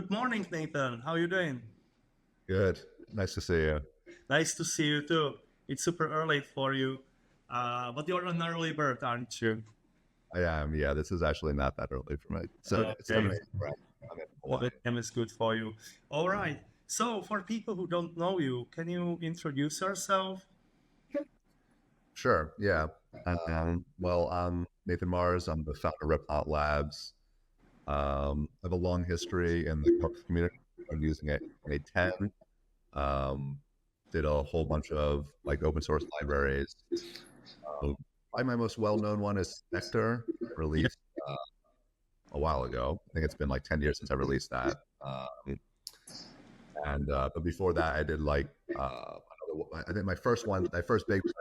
Good morning, Nathan. How are you doing? Good. Nice to see you. Nice to see you too. It's super early for you, but you're an early bird, aren't you? I am. Yeah, this is actually not that early for me. So it's Okay, 7 a.m. I'm in Hawaii. 7 a.m. is good for you. All right. So, for people who don't know you, can you introduce yourself? Sure. Yeah. I'm Nathan Marz. I'm the founder of Repot Labs. I have a long history in the corporate community. I'm using it in 2010. Did a whole bunch of like open source libraries. Probably my most well-known one is Spectre, Yeah. released a while ago. I think it's been like 10 years since I released that. But before that, I did like I think my first big one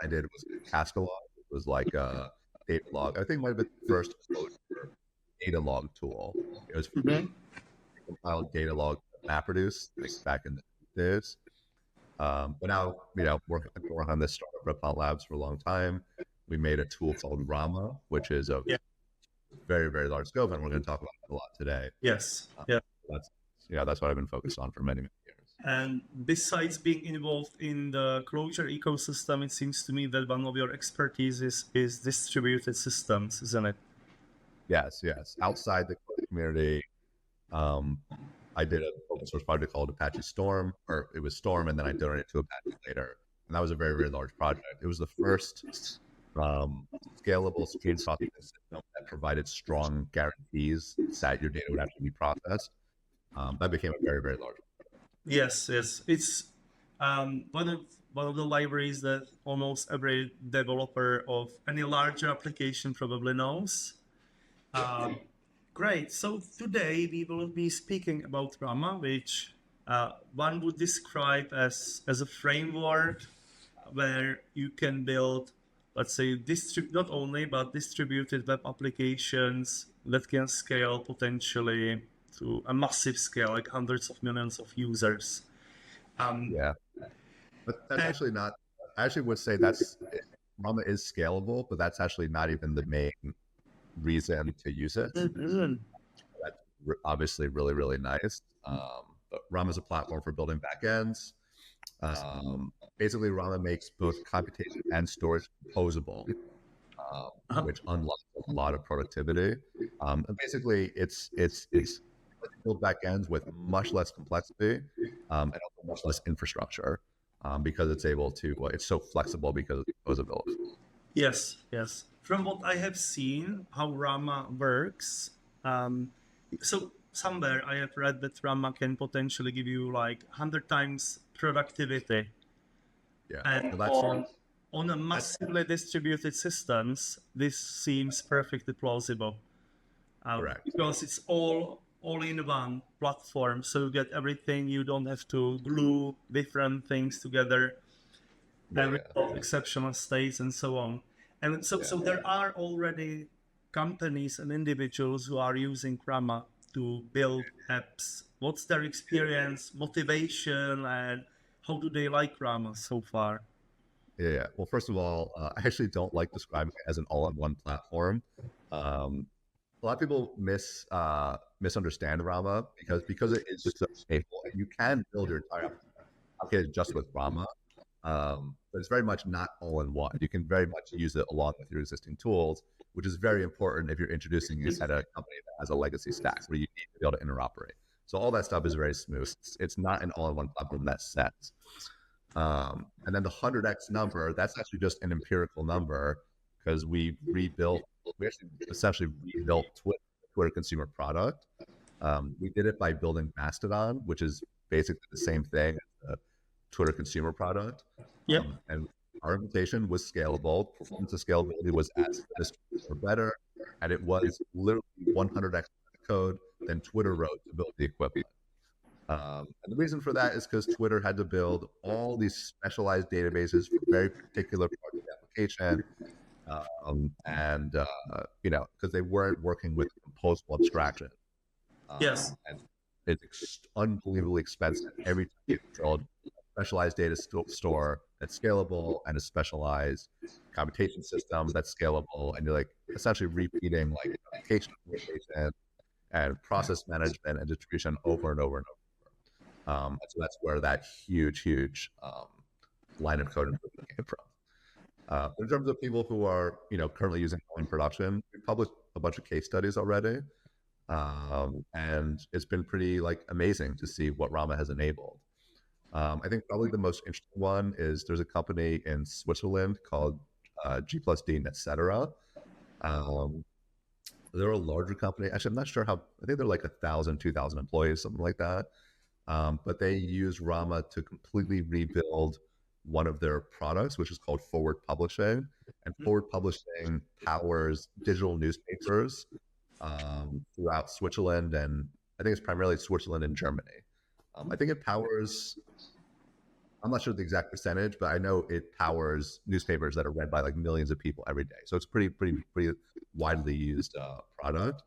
I did was Cascalog. It was like a data log. I think it might have been the first Clojure data log tool. It was Mhm. compiled data log MapReduce like back in the days. But now, I've been working on this startup Repot Labs for a long time. We made a tool called Rama, which is a Yeah. very, very large scope, and we're going to talk about it a lot today. Yes. Uh, Yeah. that's that's what I've been focused on for many, many years. And besides being involved in the Clojure ecosystem, it seems to me that one of your expertise is distributed systems, isn't it? Yes, yes. Outside the community, um, I did an open source project called Apache Storm, or it was Storm, and then I donated to Apache later. And that was a very, very large project. It was the first scalable stream processing system that provided strong guarantees that your data would actually be processed. That became a very, very large. Yes, yes. It's one of the libraries that almost every developer of any larger application probably knows. Um, Great. So today we will be speaking about Rama, which one would describe as a framework where you can build, let's say, not only but distributed web applications that can scale potentially to a massive scale, like hundreds of millions of users. Um, Yeah, but that's and actually not. I actually would say Rama is scalable, but that's actually not even the main reason to use it. That's obviously really, really nice. But Rama is a platform for building backends. Basically, Rama makes both computation and storage composable, which unlocks a lot of productivity. And basically, it's build backends with much less complexity and also much less infrastructure because it's able to. It's so flexible because of composability. Yes, yes. From what I have seen, how Rama works, um, so somewhere I have read that Rama can potentially give you like 100 times productivity, Yeah. and Well, that's on a that's massively distributed systems, this seems perfectly plausible correct. because it's all in one platform, so you get everything. You don't have to glue different things together Yeah, and yeah, resolve exceptional states and so on. And yeah. so there are already companies and individuals who are using Rama to build apps. What's their experience, motivation, and how do they like Rama so far? Yeah, yeah. Well, first of all, I actually don't like describing it as an all-in-one platform. Um, a lot of people misunderstand Rama because it is so capable. You can build your entire application just with Rama, but it's very much not all in one. You can very much use it along with your existing tools, which is very important if you're introducing it at a company that has a legacy stack where you need to be able to interoperate. So all that stuff is very smooth. It's not an all-in-one platform in that sense. And then the 100x number, that's actually just an empirical number because we actually essentially rebuilt Twitter consumer product. We did it by building Mastodon, which is basically the same thing as the Twitter consumer product. Yep. And our implementation was scalable. Performance and scalability was as good as Twitter or better. And it was literally 100x code than Twitter wrote to build the equivalent. And the reason for that is because Twitter had to build all these specialized databases for very particular parts of the application. Because they weren't working with composable abstraction. Yes. And it's unbelievably expensive every time you build a specialized data store that's scalable and a specialized computation system that's scalable. And you're like essentially repeating like application implementation and process management and distribution over and over and over. So that's where that huge line of code improvement came from. In terms of people who are, currently using it in production, we published a bunch of case studies already, and it's been pretty amazing to see what Rama has enabled. I think probably the most interesting one is there's a company in Switzerland called G plus D, etc. They're a larger company. Actually, I'm not sure how. I think they're 1,000, 2,000 employees, something like that. But they use Rama to completely rebuild one of their products, which is called Forward Publishing. And Forward Publishing powers digital newspapers throughout Switzerland, and I think it's primarily Switzerland and Germany. I think it powers, I'm not sure the exact percentage, but I know it powers newspapers that are read by millions of people every day. So it's pretty widely used product.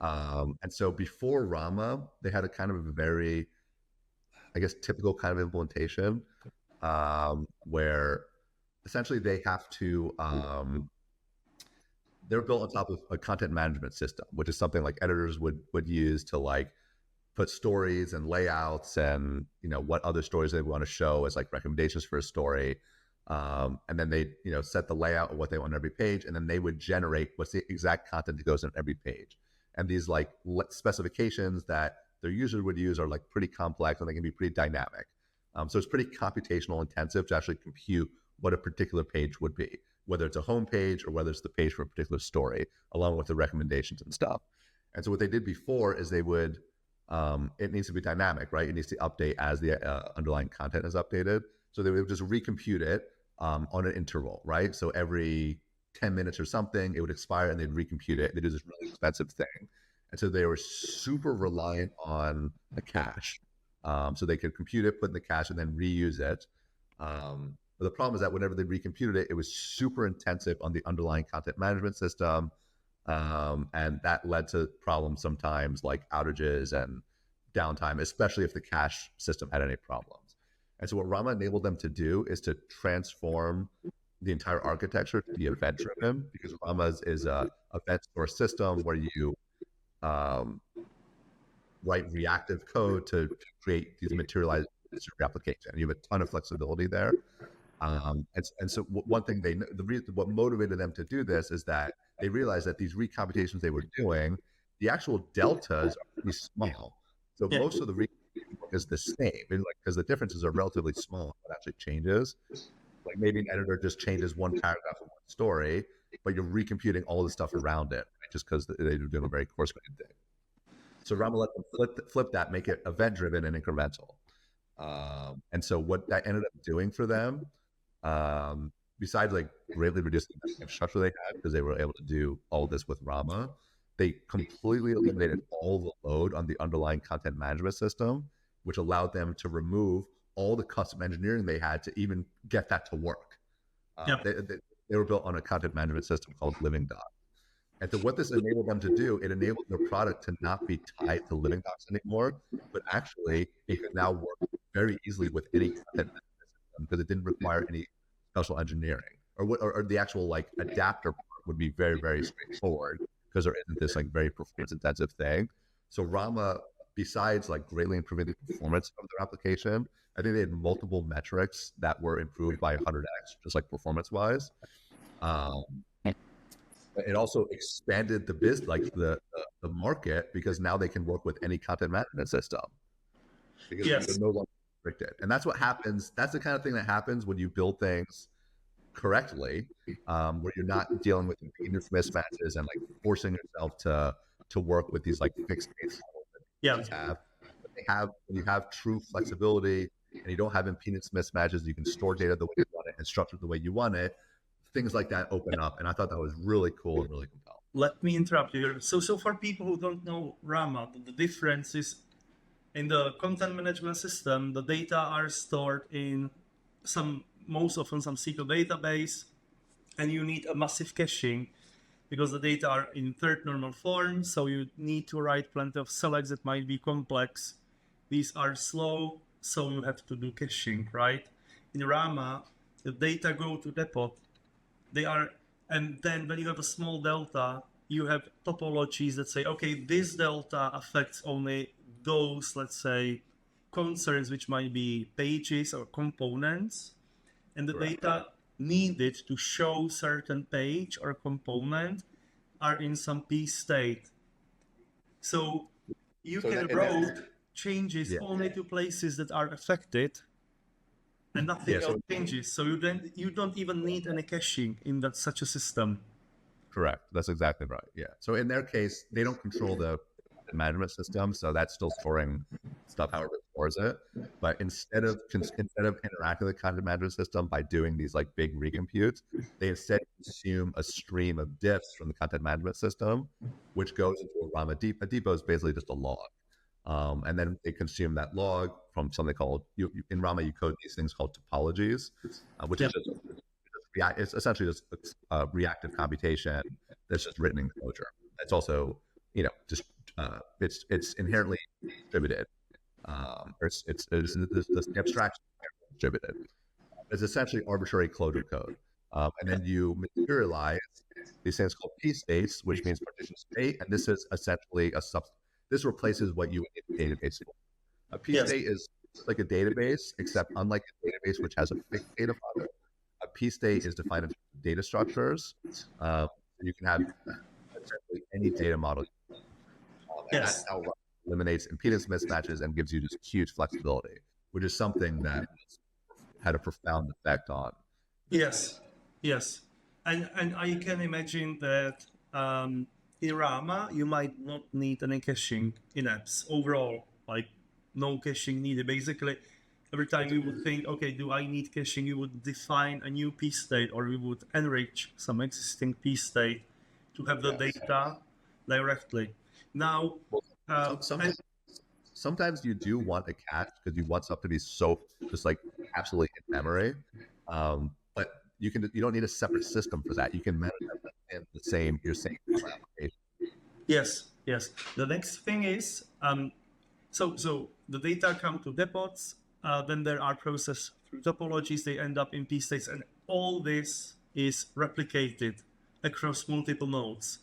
And so before Rama, they had a kind of a very, I guess, typical kind of implementation where essentially they have to, they're built on top of a content management system, which is something editors would use to put stories and layouts and what other stories they want to show as recommendations for a story, and then they set the layout of what they want on every page, and then they would generate what's the exact content that goes on every page. And these specifications that their user would use are pretty complex, and they can be pretty dynamic. So it's pretty computational intensive to actually compute what a particular page would be, whether it's a home page or whether it's the page for a particular story, along with the recommendations and stuff. And so what they did before is they would, it needs to be dynamic, right? It needs to update as the underlying content is updated. So they would just recompute it on an interval, right? So every 10 minutes or something, it would expire and they'd recompute it. They do this really expensive thing. And so they were super reliant on the cache. So they could compute it, put in the cache, and then reuse it. But the problem is that whenever they recomputed it, it was super intensive on the underlying content management system. And that led to problems sometimes like outages and downtime, especially if the cache system had any problems. And so what Rama enabled them to do is to transform the entire architecture to be event-driven, because Rama is a event source system where you write reactive code to create these materialized applications. And you have a ton of flexibility there. And so one thing what motivated them to do this is that they realized that these recomputations they were doing, the actual deltas are pretty small. So most of the recomputation is the same, because the differences are relatively small. What actually changes, maybe an editor just changes one paragraph of one story, but you're recomputing all the stuff around it, right? Just because they're doing a very coarse-grained thing. So Rama let them flip that, make it event-driven and incremental. And so what that ended up doing for them, besides greatly reducing the infrastructure they had, because they were able to do all this with Rama, they completely eliminated all the load on the underlying content management system, which allowed them to remove all the custom engineering they had to even get that to work. They were built on a content management system called Living Docs. And so what this enabled them to do, it enabled their product to not be tied to Living Docs anymore, but actually it could now work very easily with any content management system, because it didn't require any special engineering, or the actual adapter part would be very, very straightforward, because there isn't this very performance intensive thing. So Rama, besides greatly improving the performance of their application, I think they had multiple metrics that were improved by 100x, just performance wise. It also expanded the the market, because now they can work with any content management system, because they're no longer restricted. And that's what happens. That's the kind of thing that happens when you build things correctly, where you're not dealing with impedance mismatches and forcing yourself to work with these fixed base models that when you have true flexibility and you don't have impedance mismatches, you can store data the way you want it and structure it the way you want it. Things like that open up, and I thought that was really cool and really compelling. Let me interrupt you here. So for people who don't know Rama, the difference is in the content management system, the data are stored in most often some SQL database, and you need a massive caching because the data are in third normal form. So you need to write plenty of selects that might be complex. These are slow, so you have to do caching, right? In Rama, the data go to depot. And then when you have a small delta, you have topologies that say, okay, this delta affects only those, let's say, concerns which might be pages or components, and the Correct. data needed to show certain page or component are in some P state. So you So can in that, route changes yeah, only to places that are affected, and nothing yeah. else So changes. So you don't even need any caching in that such a system. correct. That's exactly right. Yeah. So in their case, they don't control the management system, so that's still storing stuff however it stores it. But instead of interacting with the content management system by doing these like big recomputes, they instead consume a stream of diffs from the content management system, which goes into a Rama depot. A depot is basically just a log. And then they consume that log from something called in Rama. You code these things called topologies, which is Yep. just it's essentially just reactive computation that's just written in Clojure. It's also, just it's inherently distributed. The abstraction is distributed. It's essentially arbitrary Clojure code, and then you materialize these things called PStates, which means partition state, and this is essentially This replaces what you would in a database for. A Yes. PState is like a database, except unlike a database which has a fixed data model, a P-state is defined in data structures. You can have essentially any data model, and that's Yes. how Rust eliminates impedance mismatches and gives you just huge flexibility, which is something that had a profound effect on. Yes. Yes. And I can imagine that in Rama you might not need any caching in apps overall, like no caching needed. Basically, every time you would think, okay, do I need caching? You would define a new P state, or you would enrich some existing P state to have the Yes. data directly. Now, Well, uh, and sometimes you do want a cache because you want stuff to be so just like absolutely in memory. But you don't need a separate system for that. You can manage that in your same application. yes, yes. The next thing is so the data come to depots, then there are processed through topologies, they end up in P states, and all this is replicated across multiple nodes,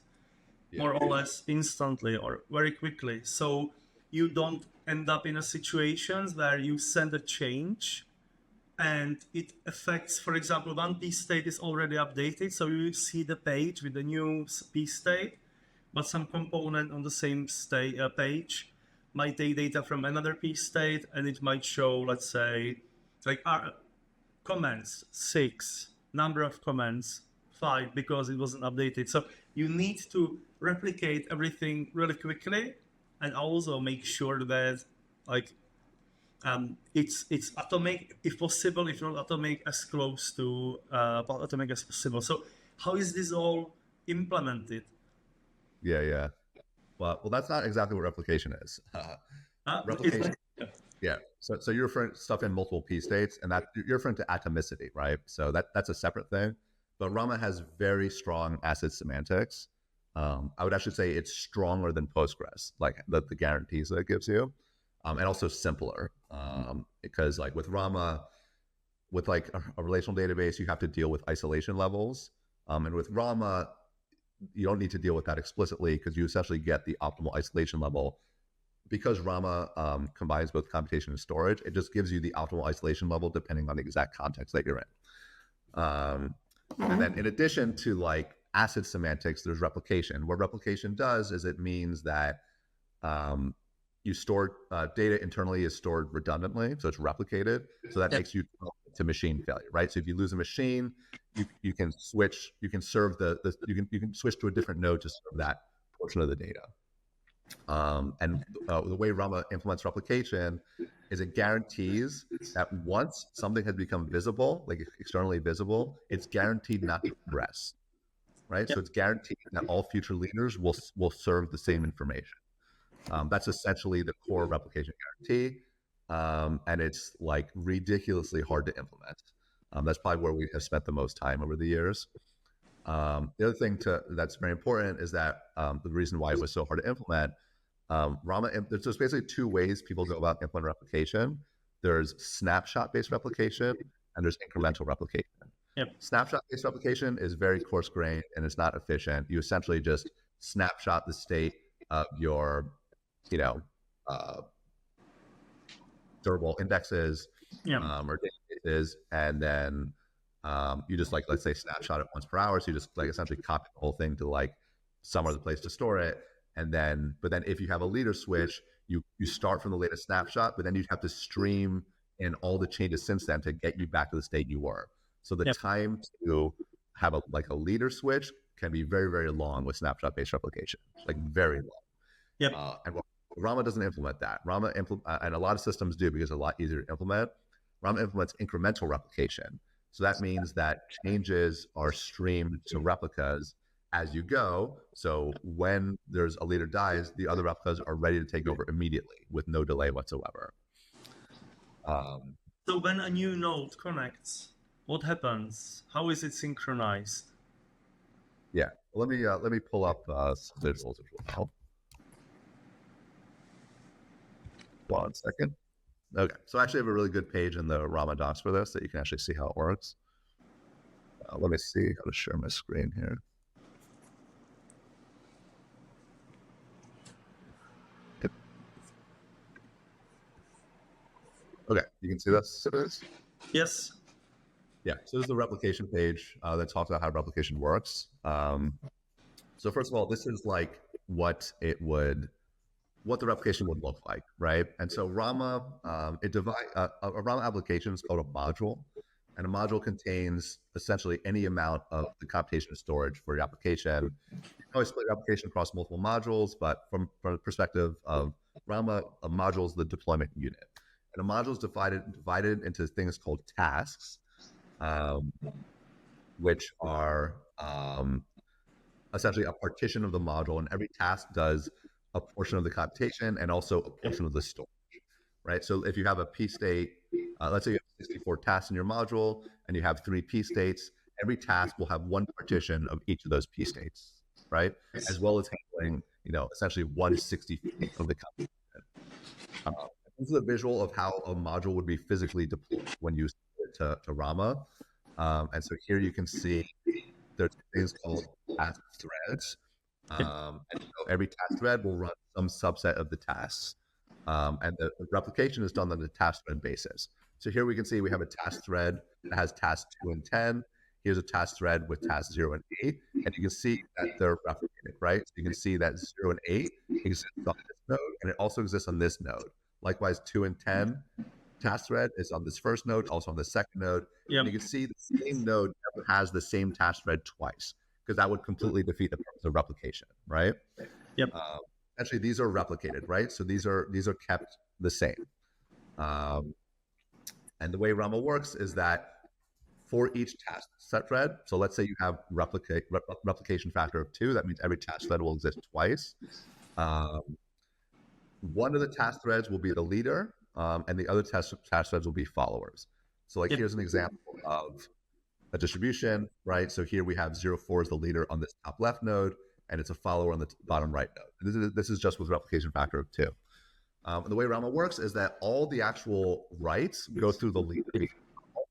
more or less instantly or very quickly. So you don't end up in a situation where you send a change and it affects, for example, one P state is already updated, so you see the page with the new P state, but some component on the same page might take data from another P state, and it might show, let's say, like comments 6, number of comments 5, because it wasn't updated. So you need to replicate everything really quickly, and also make sure that like it's atomic if possible, if not atomic, as close to atomic as possible. So how is this all implemented? Yeah. Well, that's not exactly what replication is. Replication, yeah. So you're referring to stuff in multiple P states, and that you're referring to atomicity, right? So that's a separate thing. But Rama has very strong ACID semantics. I would actually say it's stronger than Postgres, like the guarantees that it gives you, and also simpler. Because like with Rama, with like a relational database, you have to deal with isolation levels, and with Rama, you don't need to deal with that explicitly because you essentially get the optimal isolation level. Because Rama combines both computation and storage, it just gives you the optimal isolation level depending on the exact context that you're in. And then in addition to like ACID semantics, there's replication. What replication does is it means that you store data internally is stored redundantly, so it's replicated. So that makes you to machine failure, right? So if you lose a machine, you can switch, you can serve you can switch to a different node to serve that portion of the data. And the way Rama implements replication is it guarantees that once something has become visible, like externally visible, it's guaranteed not to progress, right? So it's guaranteed that all future leaders will serve the same information. That's essentially the core replication guarantee, and it's like ridiculously hard to implement. That's probably where we have spent the most time over the years. The other thing that's very important is that the reason why it was so hard to implement, Rama, there's basically two ways people go about implementing replication. There's snapshot-based replication and there's incremental replication. Yep. Snapshot-based replication is very coarse-grained and it's not efficient. You essentially just snapshot the state of your, you know, uh, durable indexes Yeah. or databases, and then you just like, let's say, snapshot it once per hour. So you just like essentially copy the whole thing to like some other place to store it, and then but then if you have a leader switch, you start from the latest snapshot, but then you have to stream in all the changes since then to get you back to the state you were. So the Yep. time to have a like a leader switch can be very, very long with snapshot based replication, like very long. Yep. And Rama doesn't implement that. And a lot of systems do because it's a lot easier to implement. Rama implements incremental replication. So that means that changes are streamed to replicas as you go. So when there's a leader dies, the other replicas are ready to take over immediately with no delay whatsoever. So when a new node connects, what happens? How is it synchronized? Yeah, let me pull up some visuals as well. 1 second. Okay, so I actually have a really good page in the Rama docs for this that you can actually see how it works. Let me see how to share my screen here. Okay, you can see this? Yes. Yeah, so this is the replication page that talks about how replication works. So first of all, this is like what the replication would look like, right? And so Rama, a Rama application is called a module, and a module contains essentially any amount of the computation storage for your application. You can always split your application across multiple modules, but from the perspective of Rama, a module is the deployment unit. And a module is divided into things called tasks, which are essentially a partition of the module, and every task does a portion of the computation and also a portion of the storage, right? So if you have a PState, let's say you have 64 tasks in your module and you have 3 PStates, every task will have one partition of each of those PStates, right? As well as handling, essentially 1/64 of the computation. This is a visual of how a module would be physically deployed when you send it to Rama. And so here you can see there's things called task threads. And so every task thread will run some subset of the tasks. And the replication is done on the task thread basis. So here we can see we have a task thread that has tasks 2 and 10. Here's a task thread with tasks 0 and 8. And you can see that they're replicated, right? So you can see that 0 and 8 exists on this node, and it also exists on this node. Likewise, 2 and 10 task thread is on this first node, also on the second node. Yep. And you can see the same node never has the same task thread twice, because that would completely defeat the purpose of replication, right? Yep. Actually, these are replicated, right? So these are kept the same. And the way Rama works is that for each task set thread, so let's say you have replication factor of 2, that means every task thread will exist twice. One of the task threads will be the leader, and the other task threads will be followers. So like, here's an example of a distribution, right? So here we have 04 as the leader on this top left node, and it's a follower on the bottom right node. And this is just with replication factor of 2. And the way Rama works is that all the actual writes go through the leader.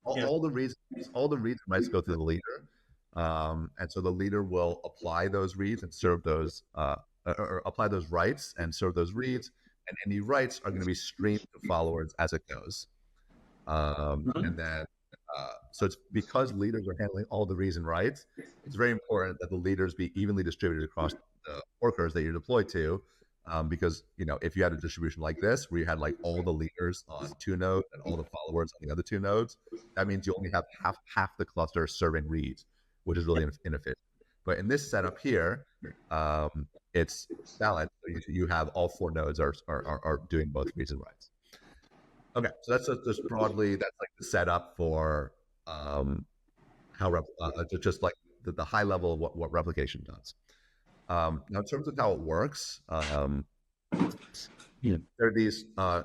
All the reads and writes go through the leader. And so the leader will apply those reads and serve those, or apply those writes and serve those reads. And any writes are going to be streamed to followers as it goes. And then, so it's because leaders are handling all the reads and writes, it's very important that the leaders be evenly distributed across the workers that you're deployed to. Because, if you had a distribution like this, where you had like all the leaders on 2 nodes and all the followers on the other 2 nodes, that means you only have half the cluster serving reads, which is really inefficient. But in this setup here, it's balanced. So you have all 4 nodes are doing both reads and writes. Okay, so that's just broadly, that's like the setup for how just like the high level of what replication does. Now, in terms of how it works, there are these the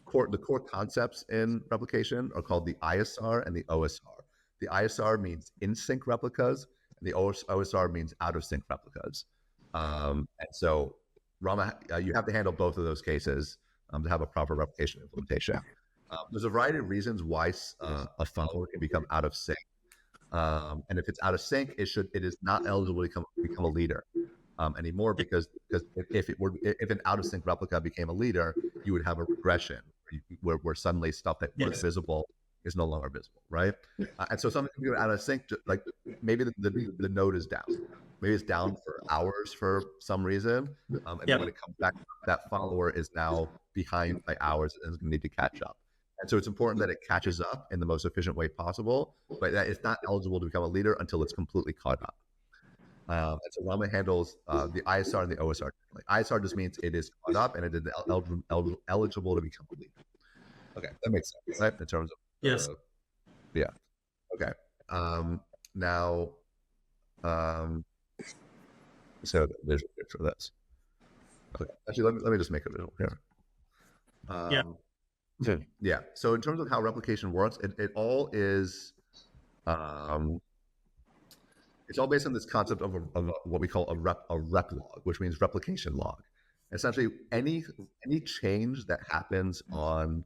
core concepts in replication are called the ISR and the OSR. The ISR means in sync replicas, and the OSR means out of sync replicas. And so Rama, you have to handle both of those cases to have a proper replication implementation. There's a variety of reasons why a follower can become out of sync. And if it's out of sync, it is not eligible to become a leader. anymore, because if an out of sync replica became a leader, you would have a regression where suddenly stuff that was visible is no longer visible, right? And so something can be out of sync, like maybe the node is down. Maybe it's down for hours for some reason. And then when it comes back, that follower is now behind by hours and is going to need to catch up. And so it's important that it catches up in the most efficient way possible, but that it's not eligible to become a leader until it's completely caught up. And so Rama handles the ISR and the OSR. Like ISR just means it is caught up and it is eligible to become a leader. Okay, that makes sense, right? In terms of yeah. Okay. Now, so there's a picture of this. Okay. Actually, let me just make a visual here. Yeah. So in terms of how replication works, it all is, it's all based on this concept of what we call a rep log, which means replication log. Essentially, any change that happens on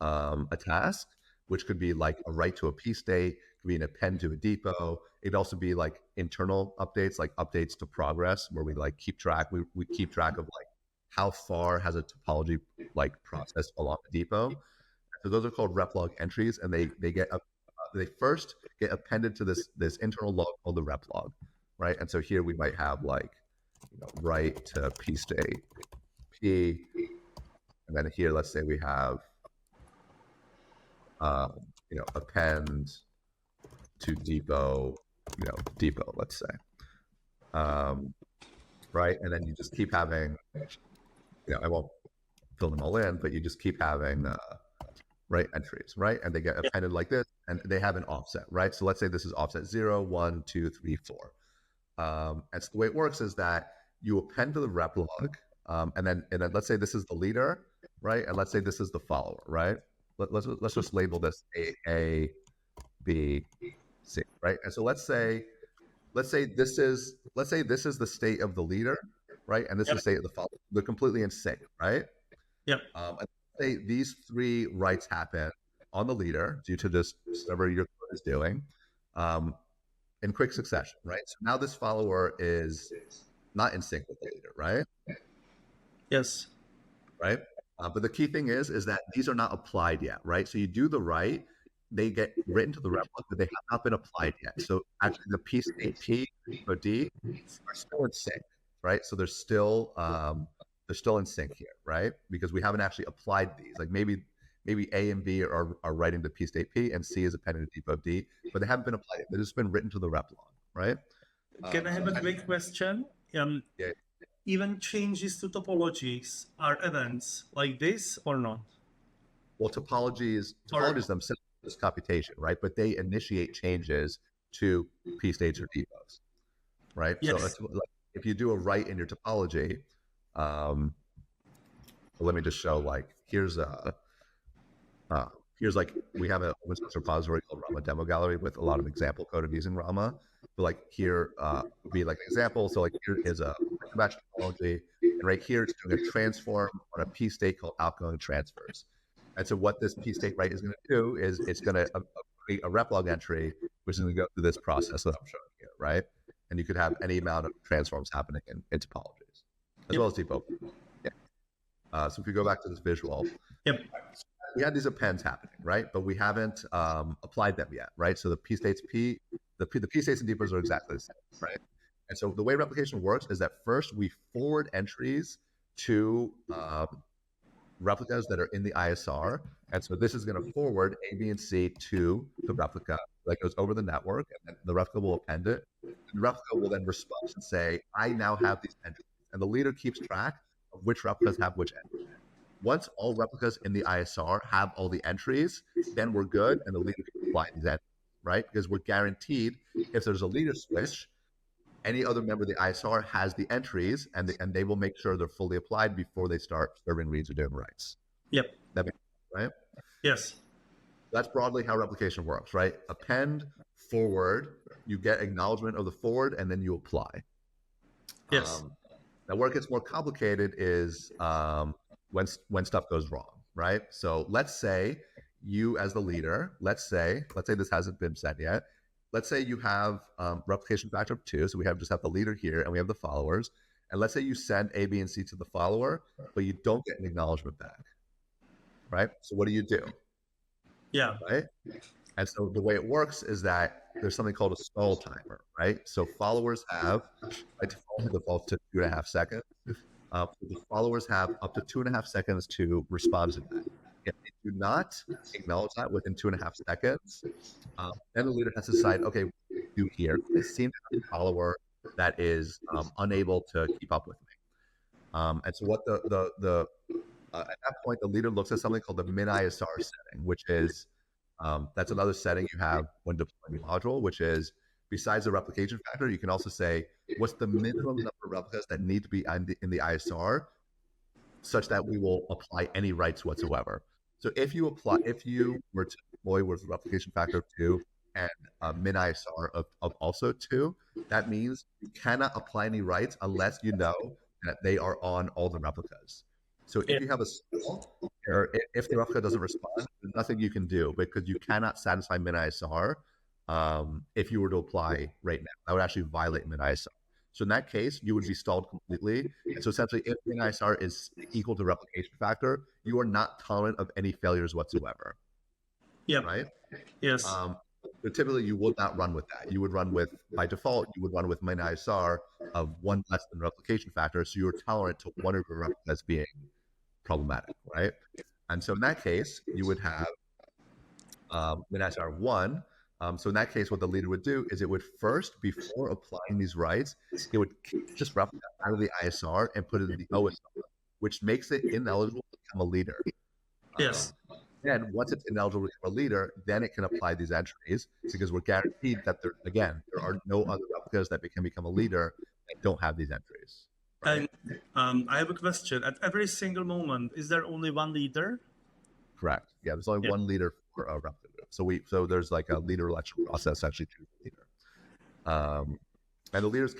a task, which could be like a write to a PState, could be an append to a depot. It'd also be like internal updates, like updates to progress, where we like keep track. We keep track of like how far has a topology like processed along the depot. So those are called rep log entries, and they first get appended to this internal log called the rep log, right? And so here we might have like, write to PState P, and then here let's say we have append to depot, depot, let's say, right? And then you just keep having, I won't fill them all in, but you just keep having right entries, right? And they get appended like this, and they have an offset, right? So let's say this is offset 0, 1, 2, 3, 4. And so the way it works is that you append to the rep log, and then let's say this is the leader, right? And let's say this is the follower, right? Let's just label this A, B, C, right? And so let's say this is the state of the leader, right? And this is the state of the follower. They're completely in sync, right? Yep. And say these three writes happen on the leader due to just whatever your code is doing, in quick succession, right? So now this follower is not in sync with the leader, right? Yes. Right. But the key thing is that these are not applied yet, right? So you do the write, they get written to the rep log, but they have not been applied yet. So actually the PState P or D are still in sync, right? So they're still in sync here, right? Because we haven't actually applied these. Like maybe A and B are writing to PState P and C is appended to depot D, but they haven't been applied yet. They've just been written to the rep log, right? Can I have a quick question? Yeah. Even changes to topologies are events like this or not? Well, topologies themselves is computation, right? But they initiate changes to PStates or depots, right? Yes. So like, if you do a write in your topology, let me just show like here's like we have a open source repository called Rama Demo Gallery with a lot of example code of using Rama. But like here would be like an example. So like here is a batch topology, and right here it's doing a transform on a PState called outgoing transfers. And so what this PState write is going to do is it's going to create a rep log entry, which is going to go through this process that I'm showing here, right? And you could have any amount of transforms happening in topologies, as well as depot. Yeah. So if we go back to this visual, we had these appends happening, right? But we haven't applied them yet, right? So the PStates the PStates and depots are exactly the same, right? And so the way replication works is that first we forward entries to replicas that are in the ISR. And so this is going to forward A, B, and C to the replica that goes over the network, and then the replica will append it. And the replica will then respond and say, I now have these entries. And the leader keeps track of which replicas have which entries. Once all replicas in the ISR have all the entries, then we're good, and the leader can apply these entries, right? Because we're guaranteed if there's a leader switch, any other member of the ISR has the entries, and they will make sure they're fully applied before they start serving reads or doing writes. Yep. That makes sense, right? Yes. That's broadly how replication works, right? Append, forward, you get acknowledgement of the forward, and then you apply. Yes. Now, where it gets more complicated is when stuff goes wrong, right? So let's say you as the leader, let's say this hasn't been said yet. Let's say you have replication factor of 2. So we just have the leader here and we have the followers. And let's say you send A, B, and C to the follower, but you don't get an acknowledgement back, right? So what do? Yeah. Right? And so the way it works is that there's something called a stall timer, right? So followers have, by default, it defaults to 2.5 seconds. So the followers have up to 2.5 seconds to respond to that. If they do not acknowledge that within 2.5 seconds, then the leader has to decide, okay, what do I do here? I seem to have a follower that is unable to keep up with me. And so what at that point, the leader looks at something called the min ISR setting, which is that's another setting you have when deploying a module, which is besides the replication factor, you can also say what's the minimum number of replicas that need to be in the ISR such that we will apply any rights whatsoever. So if you were to deploy with replication factor of 2 and min ISR of also 2, that means you cannot apply any rights unless you know that they are on all the replicas. So if you have a stall, or if the replica doesn't respond, there's nothing you can do because you cannot satisfy min ISR if you were to apply right now. That would actually violate min ISR. So in that case, you would be stalled completely. And so essentially, if min ISR is equal to replication factor, you are not tolerant of any failures whatsoever. Yeah. Right? Yes. So typically, you would not run with that. You would run with, by default, you would run with min ISR of 1 less than replication factor. So you're tolerant to one of your replicas being problematic, right? And so in that case, you would have min ISR 1. So in that case, what the leader would do is it would first, before applying these rights, it would just replica out of the ISR and put it in the OSR, which makes it ineligible to become a leader. Yes. And once it's ineligible to become a leader, then it can apply these entries because we're guaranteed that there are no other replicas that can become a leader that don't have these entries. Right? And I have a question. At every single moment, is there only one leader? Correct. Yeah, there's only one leader for a replica group. So there's like a leader election process to actually choose a leader. And the leaders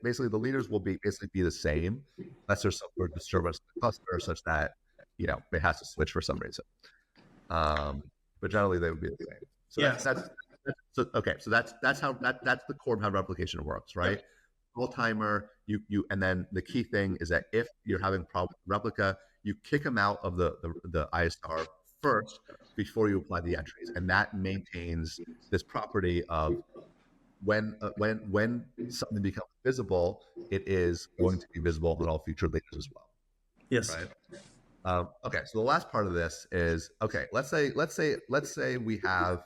basically the leaders will be the same unless there's some sort of disturbance in the cluster such that it has to switch for some reason. But generally they would be the same. So that's the core of how replication works, right? All timer, and then the key thing is that if you're having a problem with replica, you kick them out of the ISR first before you apply the entries, and that maintains this property of when something becomes visible, it is going to be visible on all future leaders as well. Yes. Right. Okay. So the last part of this is let's say we have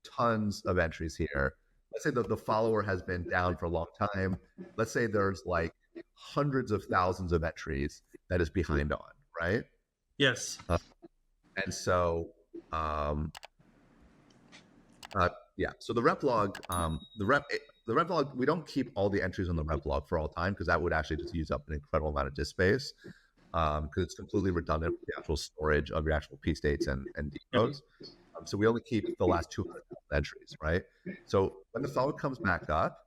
tons of entries here. Let's say the follower has been down for a long time. Let's say there's like hundreds of thousands of entries that is behind on, right? Yes. And so, so the rep log, the rep log, we don't keep all the entries on the rep log for all time because that would actually just use up an incredible amount of disk space because it's completely redundant with the actual storage of your actual PStates and decodes. So we only keep the last 200 entries, right? So when the follower comes back up,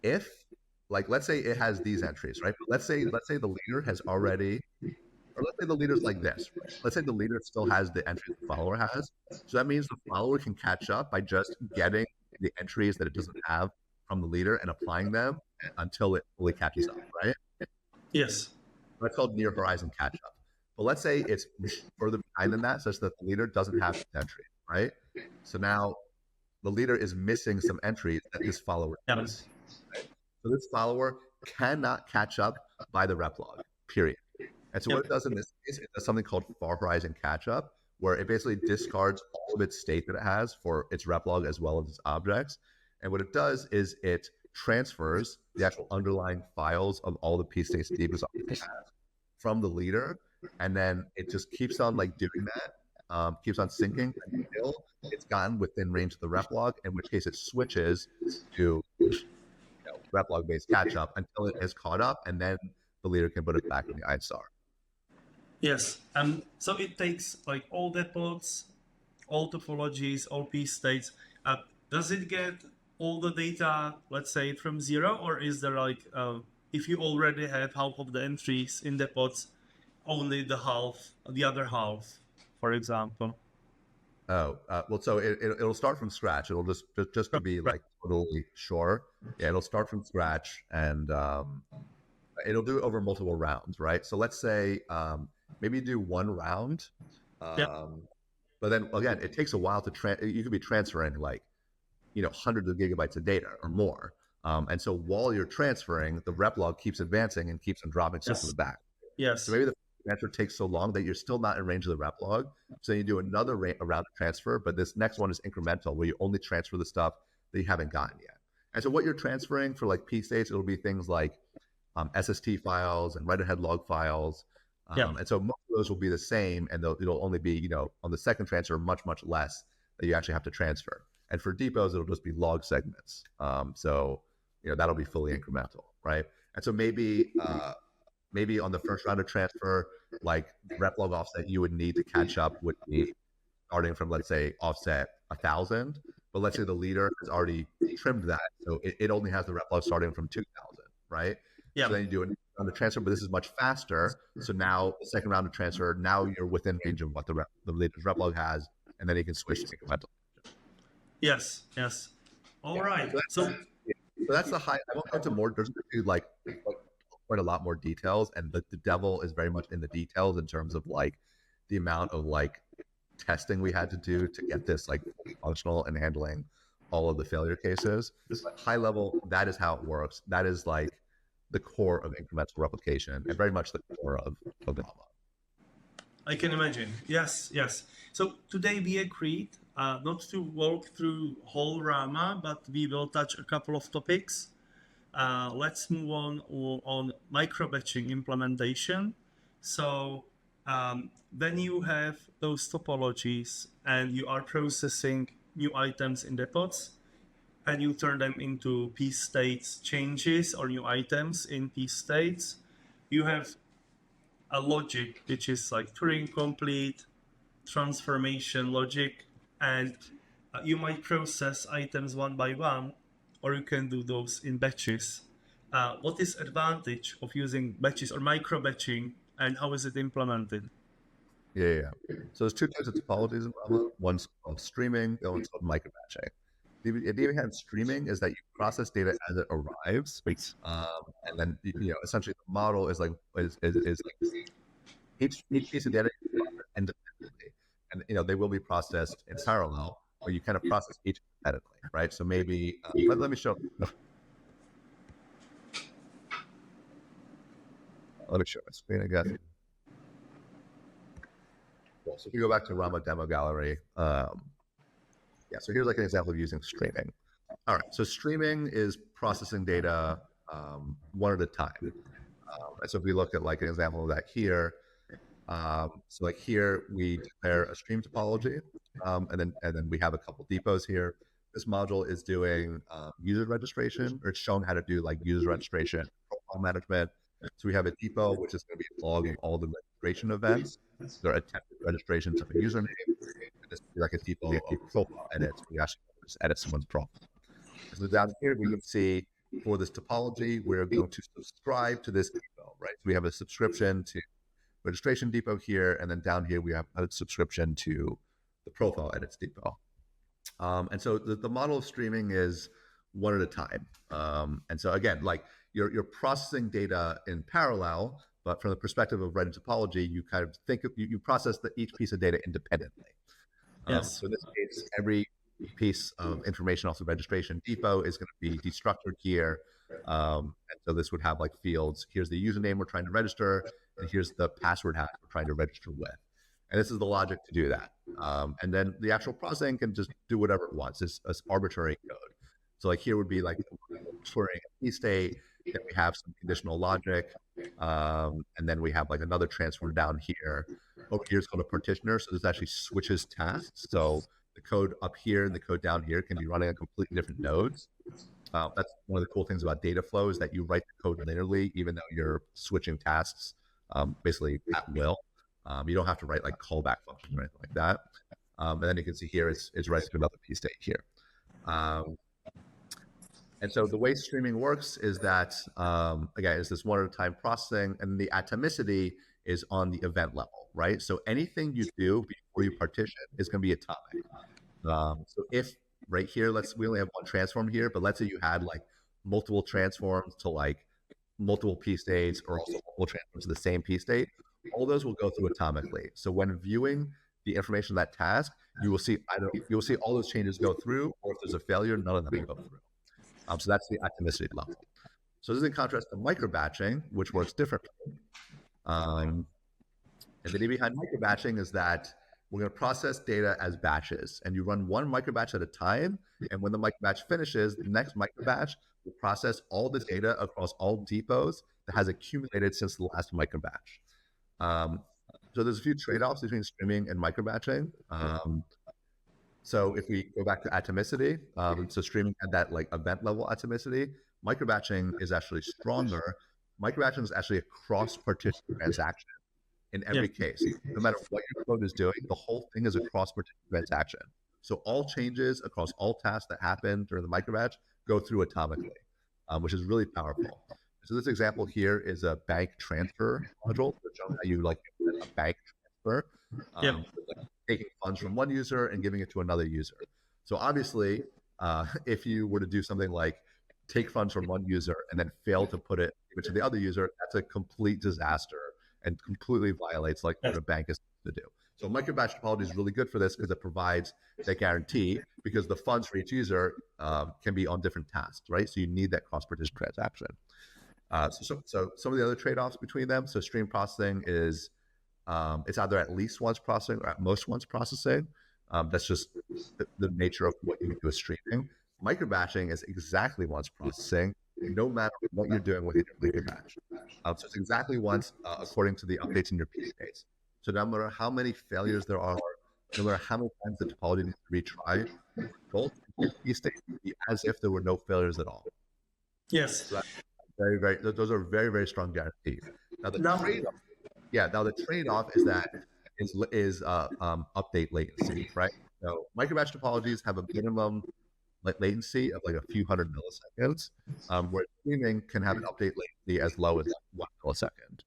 if let's say it has these entries, right? Let's say the leader has already, or let's say the leader's like this. Right? Let's say the leader still has the entries the follower has. So that means the follower can catch up by just getting the entries that it doesn't have from the leader and applying them until it fully catches up, right? Yes. That's called near horizon catch up. But let's say it's further behind than that, such that the leader doesn't have the entry, right? So now the leader is missing some entries that this follower does. Right? So this follower cannot catch up by the rep log, period. And so what it does in this case, it does something called far horizon catch up, where it basically discards all of its state that it has for its rep log as well as its objects. And what it does is it transfers the actual underlying files of all the PStates and decodes it has from the leader, and then it just keeps on doing that, keeps on syncing until it's gotten within range of the rep log, in which case it switches to rep log based catch up until it is caught up, and then the leader can put it back in the ISR. Yes, and so it takes all depots, all topologies, all PStates. Does it get all the data, let's say, from zero, or is there if you already have half of the entries in depots, only the other half, for example? Well, so it'll start from scratch. It'll just to be Right. like totally sure. Yeah, it'll start from scratch, and it'll do it over multiple rounds, right? So let's say maybe do one round, Yeah. um, but then again, it takes a while to you could be transferring like hundreds of gigabytes of data or more, and so while you're transferring, the rep log keeps advancing and keeps on dropping stuff to the Yes. back. So Yes. maybe the transfer takes so long that you're still not in range of the rep log. So you do another round of transfer, but this next one is incremental, where you only transfer the stuff that you haven't gotten yet. And so what you're transferring for like PStates, it'll be things like SST files and write-ahead log files. Yeah. And so most of those will be the same, and it'll only be, on the second transfer, much, much less that you actually have to transfer. And for depots, it'll just be log segments. That'll be fully incremental, right? And so maybe on the first round of transfer, like the rep log offset you would need to catch up would be starting from, let's say, offset 1,000. But let's say the leader has already trimmed that. So it only has the rep log starting from 2,000, right? Yeah. So then you do a round of transfer, but this is much faster. So now the second round of transfer, now you're within range of what the leader's rep log has, and then you can switch to incremental. Yes. Yes. All right. So So that's the high. I won't go into more. There's like quite a lot more details, and the devil is very much in the details in terms of like the amount of like testing we had to do to get this like functional and handling all of the failure cases. High level, that is how it works. That is like the core of incremental replication, and very much the core of Rama. I can imagine. Yes, yes. So today we agreed not to walk through whole Rama, but we will touch a couple of topics. Let's move on micro batching implementation. So when you have those topologies and you are processing new items in the pods, and you turn them into PStates changes or new items in PStates, you have a logic which is like Turing complete, transformation logic, and you might process items one by one, or you can do those in batches. What is advantage of using batches or micro batching, and how is it implemented? Yeah. So there's two types of topologies in Rama. One's called streaming, the other one's called micro batching. The idea behind streaming is that you process data as it arrives, and then essentially the model is like is like each piece of data is processed independently, and they will be processed in parallel, but you kind of process each independently, right? So maybe let me show. Let me show my screen again. Cool. So if you go back to Rama demo gallery, so here's like an example of using streaming. All right, so streaming is processing data one at a time. And so if we look at like an example of that here, so like here we declare a stream topology, and then we have a couple depots here. This module is doing user registration, or it's showing how to do like user registration, profile management. So we have a depot which is going to be logging all the registration events. There are attempted registrations of a username. And this would be like a depot of profile edits. We actually just edit someone's profile. So down here we can see for this topology, we're going to subscribe to this depot, right? So we have a subscription to registration depot here, and then down here we have a subscription to the profile edits depot. And so the model of streaming is one at a time. And so again, like you're processing data in parallel, but from the perspective of writing topology, you kind of think you process each piece of data independently. Yes. So in this case, every piece of information off the registration depot is going to be destructured here. And so this would have like fields. Here's the username we're trying to register, and here's the password hash we're trying to register with. And this is the logic to do that. And then the actual processing can just do whatever it wants. It's arbitrary code. So like here would be like storing a key state. Then we have some conditional logic. And then we have like another transfer down here. Over here is called a partitioner. So this actually switches tasks. So the code up here and the code down here can be running on completely different nodes. That's one of the cool things about data flow is that you write the code linearly, even though you're switching tasks basically at will. You don't have to write like callback functions or anything like that. And then you can see here it's writing to another PState here. And so the way streaming works is that, again, it's this one at a time processing, and the atomicity is on the event level, right? So anything you do before you partition is going to be atomic. So if right here, we only have one transform here, but let's say you had like multiple transforms to like multiple PStates or also multiple transforms to the same PState, all those will go through atomically. So when viewing the information of that task, you will see all those changes go through, or if there's a failure, none of them will go through. So that's the atomicity level. So this is in contrast to microbatching, which works differently. And the idea behind microbatching is that we're going to process data as batches, and you run one microbatch at a time. And when the microbatch finishes, the next microbatch will process all the data across all depots that has accumulated since the last microbatch. So there's a few trade-offs between streaming and microbatching. So if we go back to atomicity, so streaming had that like event level atomicity, microbatching is actually stronger. Microbatching is actually a cross-partition transaction in every case. No matter what your code is doing, the whole thing is a cross-partition transaction. So all changes across all tasks that happen during the microbatch go through atomically, which is really powerful. So this example here is a bank transfer module, showing how you like a bank transfer, taking funds from one user and giving it to another user. So obviously, if you were to do something like take funds from one user and then fail to give it to the other user, that's a complete disaster and completely violates like what a bank is supposed to do. So microbatch topology is really good for this because it provides that guarantee, because the funds for each user can be on different tasks, right? So you need that cross-partition transaction. So some of the other trade-offs between them. So stream processing is it's either at least once processing or at most once processing. That's just the nature of what you do with streaming. Microbatching is exactly once processing, no matter what you're doing with your microbatch. So it's exactly once according to the updates in your PStates. So no matter how many failures there are, no matter how many times the topology needs to retry, both PStates would be as if there were no failures at all. Yes. So those are very, very strong guarantees. Now the trade-off is that update latency, right? So microbatch topologies have a minimum latency of like a few hundred milliseconds, where streaming can have an update latency as low as 1 millisecond.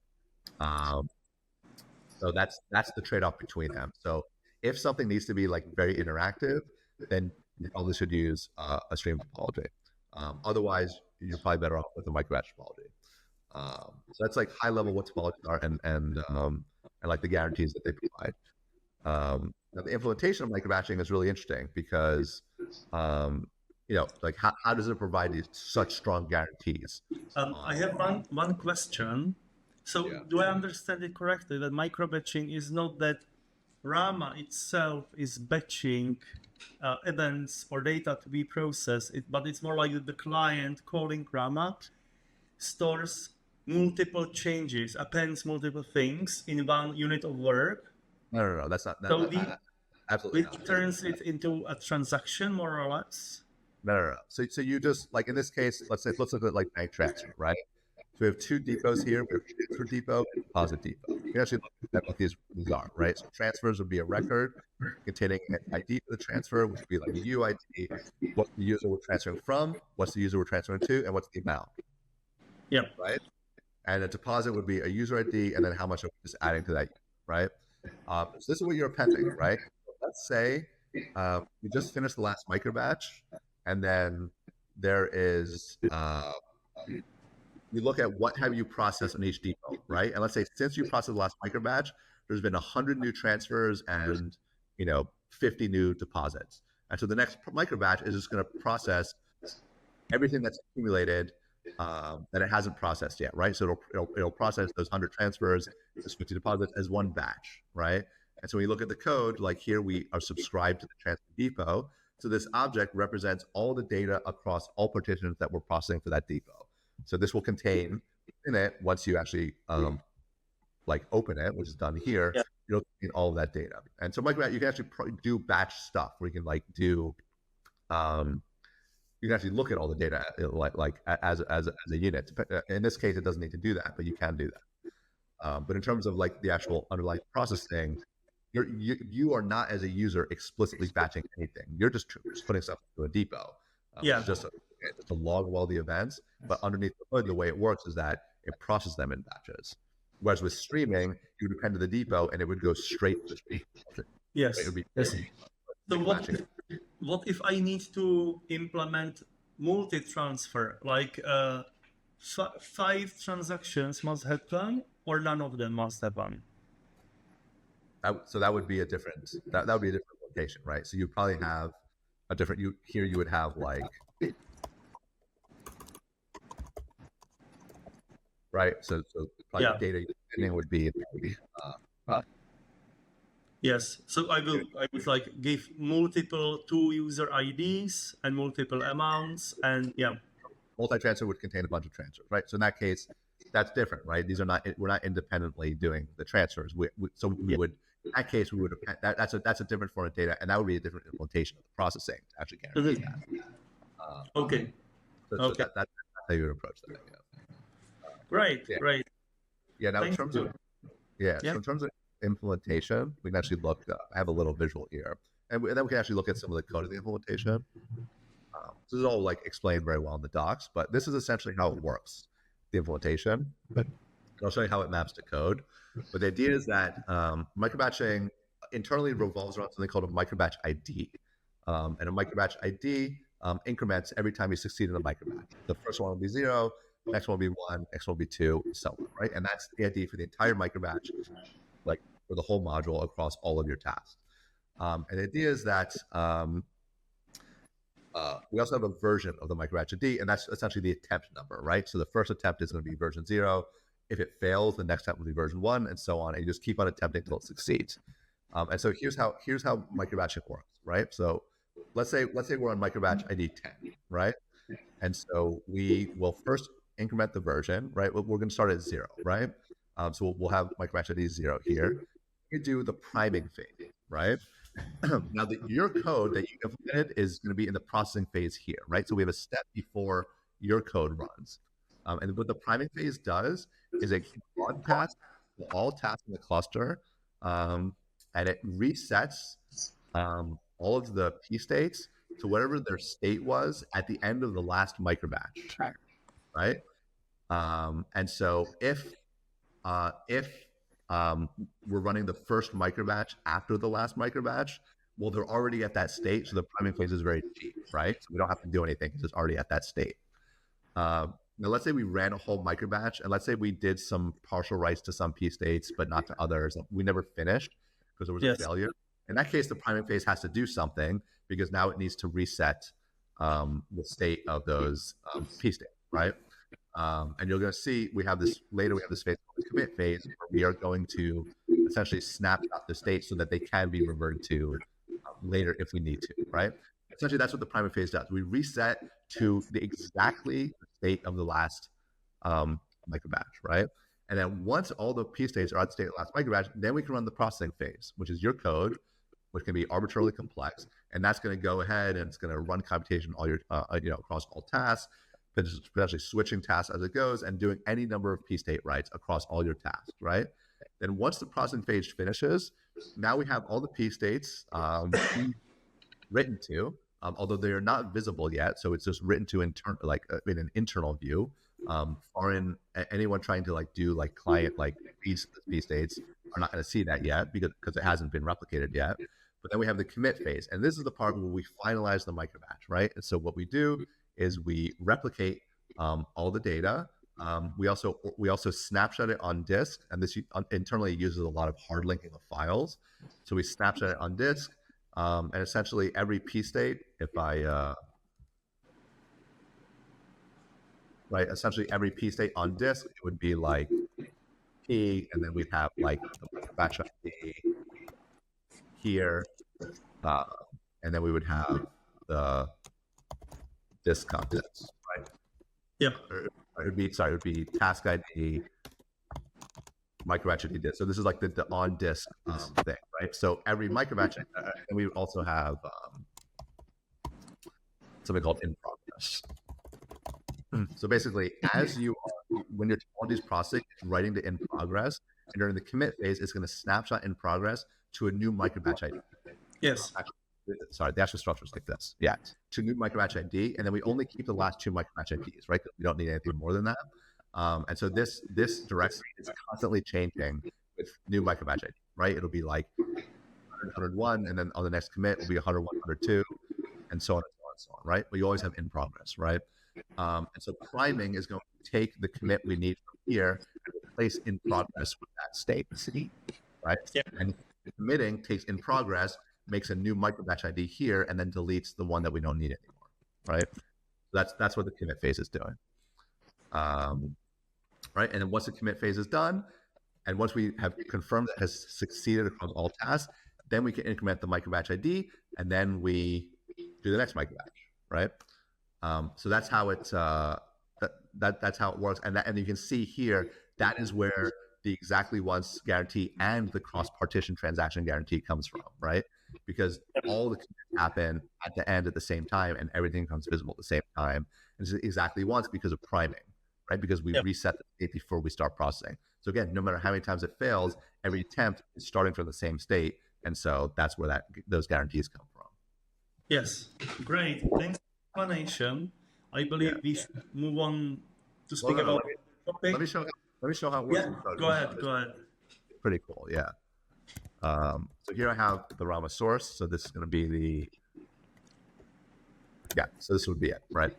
So that's the trade-off between them. So if something needs to be like very interactive, then you probably should use a stream topology. Otherwise, you're probably better off with a microbatch topology. So that's like high level what topologies are and like the guarantees that they provide. Now the implementation of microbatching is really interesting because like how does it provide these such strong guarantees? I have one question. So do I understand it correctly that microbatching is not that Rama itself is batching events or data to be processed, but it's more like the client calling Rama stores multiple changes, appends multiple things in one unit of work. No, that's not. Absolutely Which turns it into a transaction, more or less. No. So you just like in this case, let's look at like bank transfer, right? So we have two depots here. We have transfer depot and deposit depot. You can actually look at what these are, right? So transfers would be a record containing an ID for the transfer, which would be like a UID, what the user we're transferring from, what's the user we're transferring to, and what's the amount. Yeah. Right. And a deposit would be a user ID, and then how much are we just adding to that, right? So this is what you're appending, right? Let's say we just finished the last microbatch, and then there is you look at what have you processed on each depot, right? And let's say since you processed the last microbatch, there's been 100 new transfers and 50 new deposits. And so the next microbatch is just going to process everything that's accumulated that it hasn't processed yet, right? So it'll process those 100 transfers, those 50 deposits as one batch, right? And so when you look at the code, like here we are subscribed to the transfer depot. So this object represents all the data across all partitions that we're processing for that depot. So this will contain in it, once you actually like open it, which is done here, it'll contain all of that data. And so microbatch, you can actually do batch stuff where you can like do you can actually look at all the data like as a unit. In this case, it doesn't need to do that, but you can do that. But in terms of like the actual underlying processing, you are not as a user explicitly batching anything. You're just putting stuff into a depot. It's just a log of all the events. But underneath the hood, the way it works is that it processes them in batches. Whereas with streaming, you would append to the depot and it would go straight to the stream. Yes. It would be Yes. So matching. what if I need to implement multi-transfer? Like 5 transactions must happen, or none of them must happen? So that would be a different that would be a different location, right? So you'd probably have a different you would have like right. So probably Yeah. data would be Yes. So I would like give multiple 2 user IDs and multiple amounts, and yeah. multi-transfer would contain a bunch of transfers, right? So in that case, that's different, right? These are not we're not independently doing the transfers. So we would in that case we would that's a different form of data, and that would be a different implementation of the processing to actually guarantee that. Okay. So Okay. that's how you would approach that. Right. Yeah. Right. Yeah. Now in terms of Yeah. so in terms of implementation, we can actually look. I have a little visual here, and then we can actually look at some of the code of the implementation. This is all like explained very well in the docs, but this is essentially how it works, the implementation. But I'll show you how it maps to code. But the idea is that microbatching internally revolves around something called a microbatch ID, and a microbatch ID increments every time you succeed in a microbatch. The first one will be 0, next one will be 1, next one will be 2, and so on, right? And that's the ID for the entire microbatch, like for the whole module across all of your tasks. And the idea is that we also have a version of the microbatch ID, and that's essentially the attempt number, right? So the first attempt is going to be version 0. If it fails, the next attempt will be version 1, and so on. And you just keep on attempting until it succeeds. And so here's how microbatching works, right? So let's say we're on microbatch ID 10, right? And so we will first increment the version, right? We're going to start at 0, right? So we'll have microbatch ID 0 here. We do the priming phase, right? Now, your code that you implemented is going to be in the processing phase here, right? So we have a step before your code runs. And what the priming phase does is it broadcasts all tasks in the cluster, and it resets all of the PStates to whatever their state was at the end of the last microbatch, right? And so if we're running the first microbatch after the last microbatch, well, they're already at that state, so the priming phase is very cheap, right? So we don't have to do anything because it's already at that state. Now, let's say we ran a whole microbatch, and let's say we did some partial writes to some PStates, but not to others. We never finished because there was a failure. In that case, the priming phase has to do something because now it needs to reset the state of those PStates, right? And you're going to see we have this phase called the commit phase where we are going to essentially snapshot the state so that they can be reverted to later if we need to, right? Essentially, that's what the priming phase does. We reset to exactly the state of the last microbatch, right? And then once all the PStates are at the state of the last microbatch, then we can run the processing phase, which is your code, which can be arbitrarily complex, and that's going to go ahead and it's going to run computation all your across all tasks, potentially switching tasks as it goes and doing any number of PState writes across all your tasks, right? Then once the processing phase finishes, now we have all the PStates written to, although they are not visible yet. So it's just written to in an internal view. Anyone trying to do client reads the PStates are not going to see that yet because it hasn't been replicated yet. But then we have the commit phase, and this is the part where we finalize the microbatch, right? And so what we do is we replicate all the data. We also snapshot it on disk, and this internally uses a lot of hard linking of files. So we snapshot it on disk, and essentially every PState, essentially every PState on disk, it would be like P, and then we'd have the batch ID here, and then we would have the disk contents, right? Yeah. It would be task ID, microbatch ID disk. So this is like the on disk thing, right? So every microbatch, and we also have something called in progress. So basically, when your technology is processing, it's writing to in progress, and during the commit phase, it's going to snapshot in progress to a new microbatch ID. Yes. Sorry, the actual structure is like this. Yeah, to new microbatch ID, and then we only keep the last 2 microbatch IDs, right? Because we don't need anything more than that. And so this directory is constantly changing with new microbatch ID, right? It'll be like 101, and then on the next commit will be 101, 102, and so on and so on and so on, right? But you always have in progress, right? And so priming is going to take the commit we need from here and replace in progress with that state, right? Yeah. And committing takes in progress, makes a new microbatch ID here, and then deletes the one that we don't need anymore, right? That's what the commit phase is doing. Right? And then once the commit phase is done, and once we have confirmed that has succeeded across all tasks, then we can increment the microbatch ID, and then we do the next microbatch, right? So that's how it's that's how it works. And you can see here that is where the exactly once guarantee and the cross partition transaction guarantee comes from, right? Because all the commits happen at the end at the same time, and everything becomes visible at the same time. And it's exactly once because of priming, right? Because we reset the state before we start processing. So again, no matter how many times it fails, every attempt is starting from the same state, and so that's where those guarantees come from. Yes, great. Thanks for the explanation. I believe we should move on to speak about the topic. Let me show how it works. Yeah, go ahead. Pretty cool, yeah. So here I have the Rama source. So this is going to be so this would be it, right?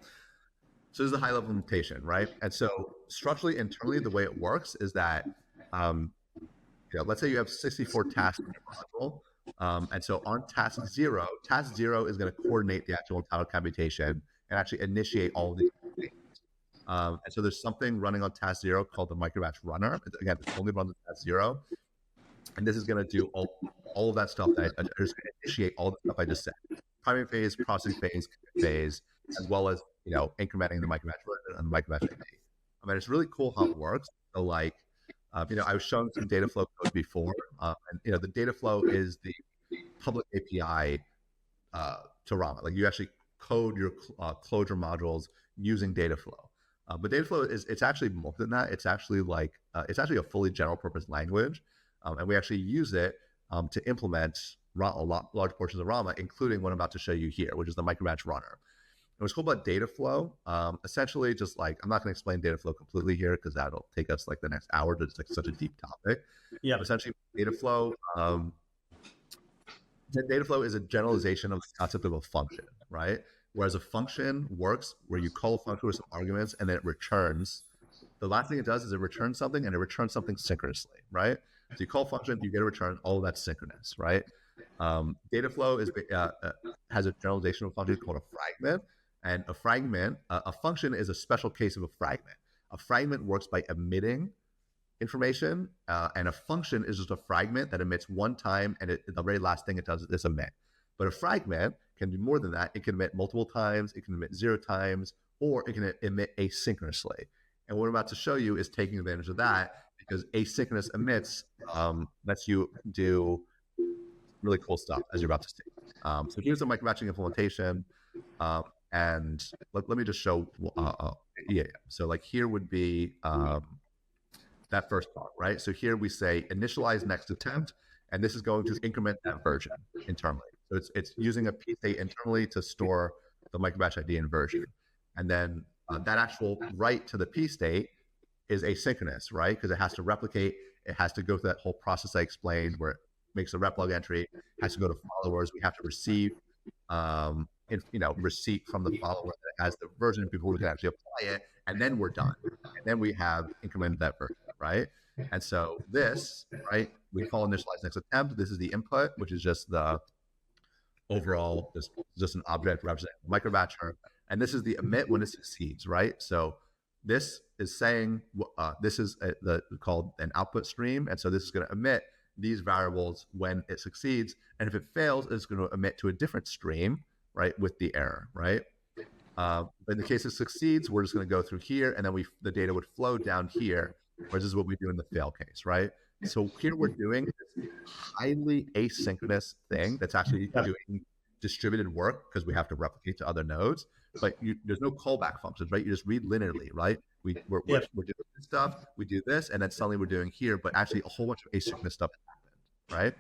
So this is the high level implementation, right? And so structurally, internally, the way it works is that, let's say you have 64 tasks in your module. And so on task zero is going to coordinate the actual entire computation and actually initiate all of these things. And so there's something running on task zero called the microbatch runner. Again, it's only runs on task zero. And this is going to do all of that stuff that is going to initiate all the stuff I just said. Priming phase, processing phase, as well as, incrementing the microbatch version and the microbatch ID. I mean, it's really cool how it works. So like, I was showing some data flow code before, and the data flow is the public API to Rama. Like you actually code your Clojure modules using data flow. But data flow it's actually more than that. It's actually like it's actually a fully general purpose language, and we actually use it to implement large portions of Rama, including what I'm about to show you here, which is the microbatch runner. And what's cool about data flow, essentially, just like I'm not going to explain data flow completely here because that'll take us like the next hour. It's like such a deep topic. Yeah. But essentially, data flow. Data flow is a generalization of the concept of a function, right? Whereas a function works where you call a function with some arguments and then it returns. The last thing it does is it returns something, and it returns something synchronously, right? So you call a function, you get a return, all of that's synchronous, right? Data flow has a generalization of a function called a fragment. And a fragment, a function is a special case of a fragment. A fragment works by emitting information, and a function is just a fragment that emits one time, and the very last thing it does is emit. But a fragment can do more than that. It can emit multiple times, it can emit 0 times, or it can emit asynchronously. And what I'm about to show you is taking advantage of that, because asynchronous emits lets you do really cool stuff, as you're about to see. So here's the microbatching implementation. And let me just show, So like here would be that first part, right? So here we say initialize next attempt, and this is going to increment that version internally. So it's using a PState internally to store the microbatch ID and version. And then that actual write to the PState is asynchronous, right? Because it has to replicate, it has to go through that whole process I explained where it makes a replug entry, has to go to followers, we have to receive receipt from the follower that has the version before we can actually apply it, and then we're done. And then we have incremented that version, right? And so this, right, we call initialize next attempt. This is the input, which is just the overall, just an object representing the microbatcher. And this is the emit when it succeeds, right? So this is saying, this is called an output stream. And so this is going to emit these variables when it succeeds. And if it fails, it's going to emit to a different stream, right, with the error, right? In the case it succeeds, we're just going to go through here, and then the data would flow down here, whereas this is what we do in the fail case, right? So here we're doing this highly asynchronous thing that's actually doing distributed work because we have to replicate to other nodes, but there's no callback functions, right? You just read linearly, right? We're doing this stuff, we do this, and then suddenly we're doing here, but actually a whole bunch of asynchronous stuff happened, right?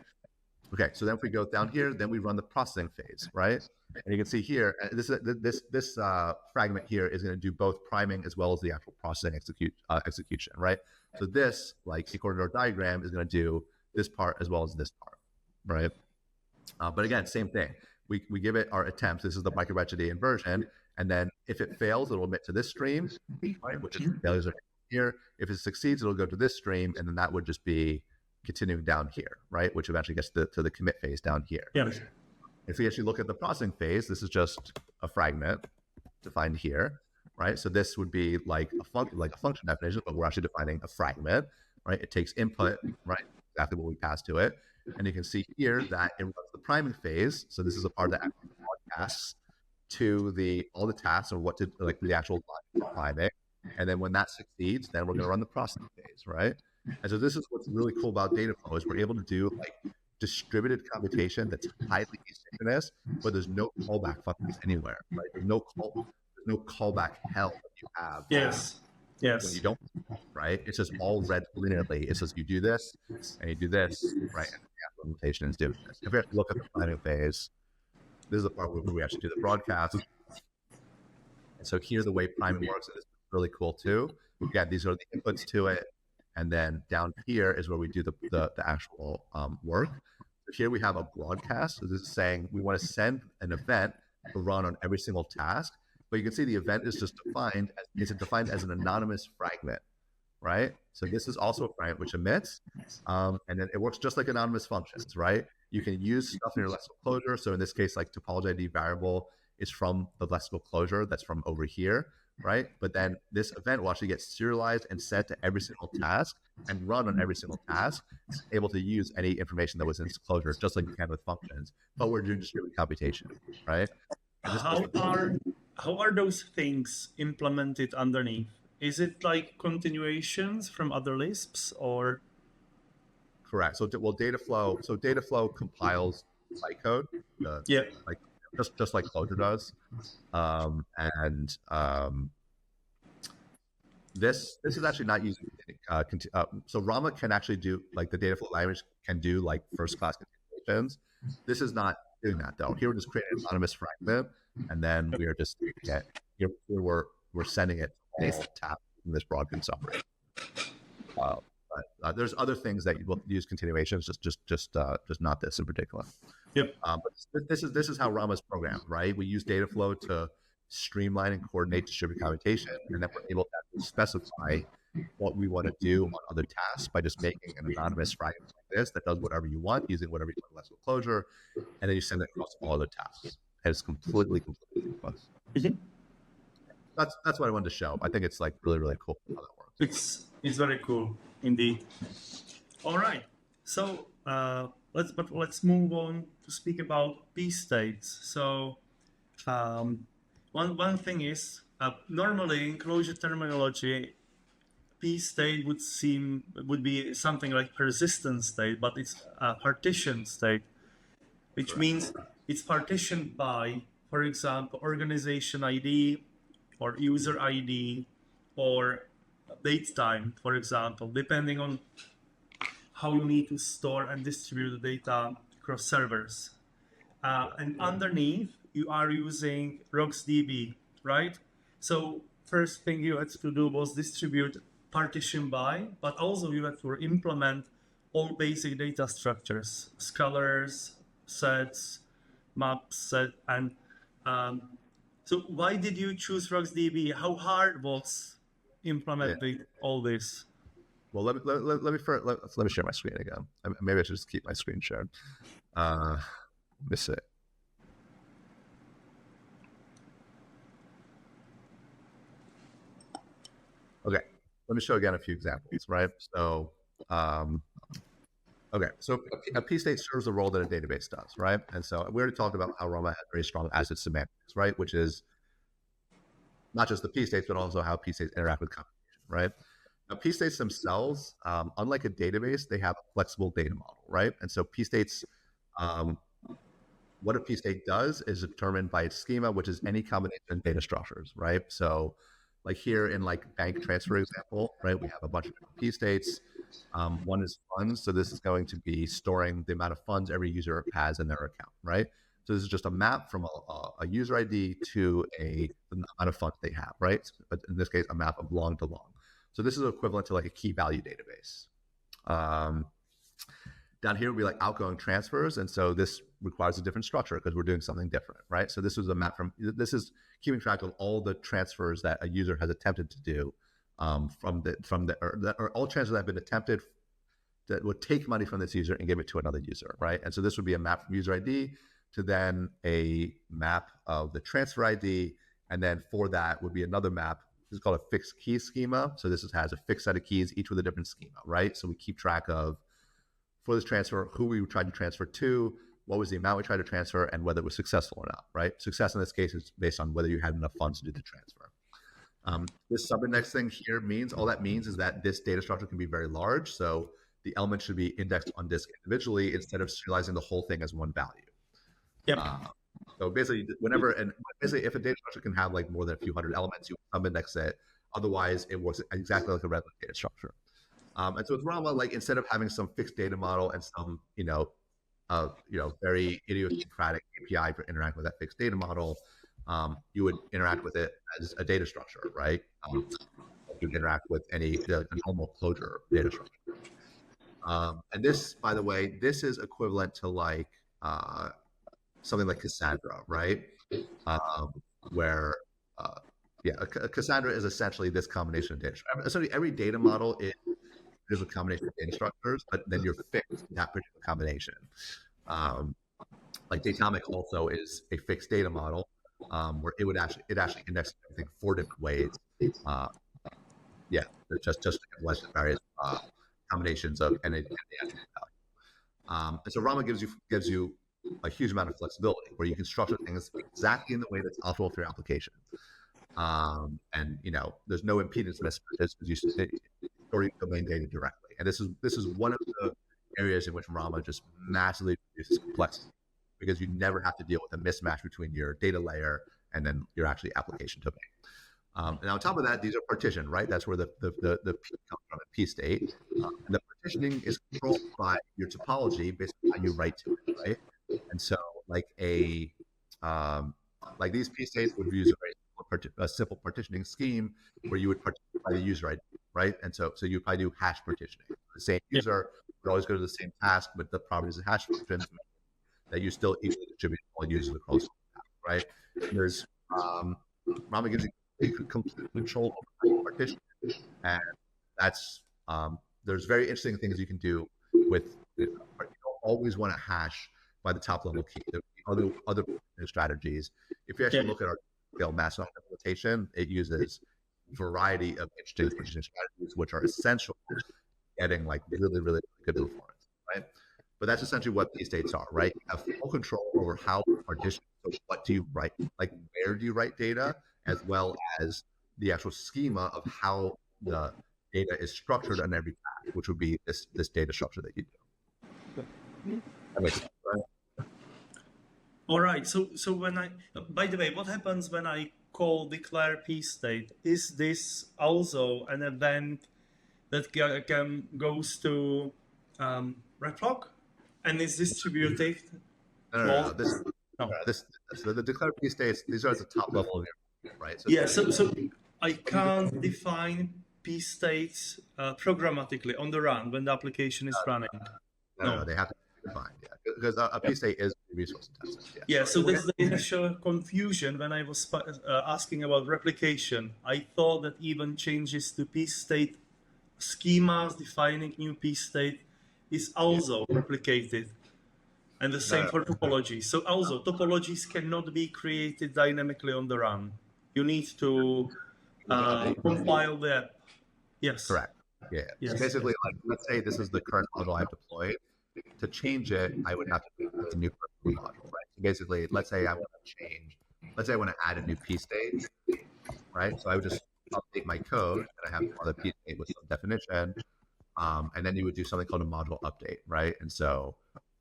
Okay, so then if we go down here, then we run the processing phase, right? And you can see here, this fragment here is going to do both priming as well as the actual processing execution, right? So this, like according to our diagram, is going to do this part as well as this part, right? But again, same thing. We give it our attempts. This is the microRetchity inversion. And then if it fails, it'll emit to this stream, right? Which is failures are here. If it succeeds, it'll go to this stream. And then that would just be continuing down here, right? Which eventually gets to the commit phase down here. Yeah. If we actually look at the processing phase, this is just a fragment defined here, right? So this would be like a function definition, but we're actually defining a fragment, right? It takes input, right? Exactly what we pass to it. And you can see here that it runs the priming phase. So this is a part that actually broadcasts to all the tasks or what to like the actual priming. And then when that succeeds, then we're going to run the processing phase, right? And so this is what's really cool about Dataflow is we're able to do like distributed computation that's highly asynchronous, but there's no callback functions anywhere, right? There's no callback hell that you have. Yes. When you don't, right? It's just all read linearly. It says you do this and you do this, right? And the implementation is doing this. If we have to look at the planning phase, this is the part where we actually do the broadcast. And so here, the way priming works is really cool too. Yeah, these are the inputs to it. And then down here is where we do the actual work. So here we have a broadcast. So this is saying we want to send an event to run on every single task. But you can see the event is just defined as an anonymous fragment, right? So this is also a fragment which emits, and then it works just like anonymous functions, right? You can use stuff in your lexical closure. So in this case, like topology ID variable is from the lexical closure that's from over here, right? But then this event will actually get serialized and set to every single task and run on every single task, able to use any information that was in this closure, just like you can with functions. But we're doing distributed computation, right? How are those things implemented underneath? Is it like continuations from other Lisps or? Correct. So Dataflow compiles bytecode, like just like Clojure does, this is actually not using. So Rama can actually do like the Dataflow language can do like first class continuations. This is not doing that though. Here we're just creating an anonymous fragment, and then we are just here we're sending it to all tasks in this broadcast summary. But there's other things that you will use continuations, just not this in particular. Yep. But this is how Rama is programmed, right? We use Dataflow to streamline and coordinate distributed computation, and then we're able to specify what we want to do on other tasks by just making an anonymous fragment like this that does whatever you want using whatever you want in lexical Clojure, and then you send it across all other tasks. And it's completely seamless. Mm-hmm. That's what I wanted to show. I think it's like really cool how that works. It's very cool indeed. All right, so let's move on to speak about PStates. So one thing is normally in Clojure terminology, PState would be something like persistent state, but it's a partition state, which means it's partitioned by, for example, organization ID or user ID or date time, for example, depending on how you need to store and distribute the data across servers. And underneath, you are using RocksDB, right? So first thing you had to do was distribute partition by, but also you had to implement all basic data structures, scalars, sets, maps, set, and so why did you choose RocksDB? How hard was implementing all this? Well, let me share my screen again. Maybe I should just keep my screen shared. Let me see. Okay, let me show again a few examples, right? So, okay, so a PState serves the role that a database does, right? And so we already talked about how Rama has very strong asset semantics, right? Which is not just the PStates, but also how PStates interact with computation, right? Now, PStates themselves, unlike a database, they have a flexible data model, right? And so PStates, what a PState does is determined by its schema, which is any combination of data structures, right? So like here in like bank transfer example, right? We have a bunch of different PStates. One is funds. So this is going to be storing the amount of funds every user has in their account, right? So this is just a map from a user ID to the amount of funds they have, right? But in this case, a map of long to long. So this is equivalent to like a key value database. Down here would be like outgoing transfers, and so this requires a different structure because we're doing something different, right? So this is a map this is keeping track of all the transfers that a user has attempted to do or all transfers that have been attempted that would take money from this user and give it to another user, right? And so this would be a map from user ID to then a map of the transfer ID, and then for that would be another map. This is called a fixed key schema. So this has a fixed set of keys, each with a different schema, right? So we keep track of, for this transfer, who we tried to transfer to, what was the amount we tried to transfer, and whether it was successful or not, right? Success in this case is based on whether you had enough funds to do the transfer. This subindex thing here all that means is that this data structure can be very large. So the elements should be indexed on disk individually instead of serializing the whole thing as one value. Yep. So basically, if a data structure can have like more than a few hundred elements, you subindex it. Otherwise, it works exactly like a regular data structure. And so with Rama, like instead of having some fixed data model and some, very idiosyncratic API for interacting with that fixed data model, you would interact with it as a data structure, right? You interact with the normal Clojure data structure. And this, by the way, this is equivalent to like something like Cassandra, right? Where Cassandra is essentially this combination of data. Essentially, every data model is a combination of data structures, but then you're fixed in that particular combination. Like Datomic also is a fixed data model, where it actually indexes everything 4 different ways. Just to less various combinations of and the attribute value. And so Rama gives you a huge amount of flexibility where you can structure things exactly in the way that's optimal for your application. And there's no impedance mismatches because you store your domain data directly. And this is one of the areas in which Rama just massively reduces complexity because you never have to deal with a mismatch between your data layer and then your actually application domain. And on top of that, these are partitioned, right? That's where the P comes from, a PState. And the partitioning is controlled by your topology based on how you write to it, right? And so, like these PStates would use a simple partitioning scheme where you would partition by the user ID, right? And so you probably do hash partitioning. The same user would always go to the same task, but the properties of hash functions that you still equally distribute all users across the task, right? And there's Rama gives you complete control over partition, and that's there's very interesting things you can do with. You don't always want to hash by the top level key. There are other strategies. If you actually look at our scale massive implementation, it uses a variety of interesting partitioning strategies, which are essential to getting like really, really good performance, right? But that's essentially what these states are, right? You have full control over how to partition. So what do you write? Like where do you write data, as well as the actual schema of how the data is structured on every task, which would be this data structure that you do. That makes sense, right? All right. So when by the way, what happens when I call declare PState? Is this also an event that goes to reproc and is distributed? No. The declare PStates. These are at the top level of your, right? So I can't define PStates programmatically on the run when the application is running. No, they have to be defined, because a PState is resource intensive. So that's the initial confusion when I was asking about replication. I thought that even changes to PState schemas defining new PState is also replicated. And the same for topologies. So also topologies cannot be created dynamically on the run. You need to compile the Yes. Correct. Yeah. Yes. So basically, like, let's say this is the current model I've deployed. To change it, I would have to create a new module, right? So basically, let's say I want to add a new PState, right? So I would just update my code, and I have another PState with some definition, and then you would do something called a module update, right? And so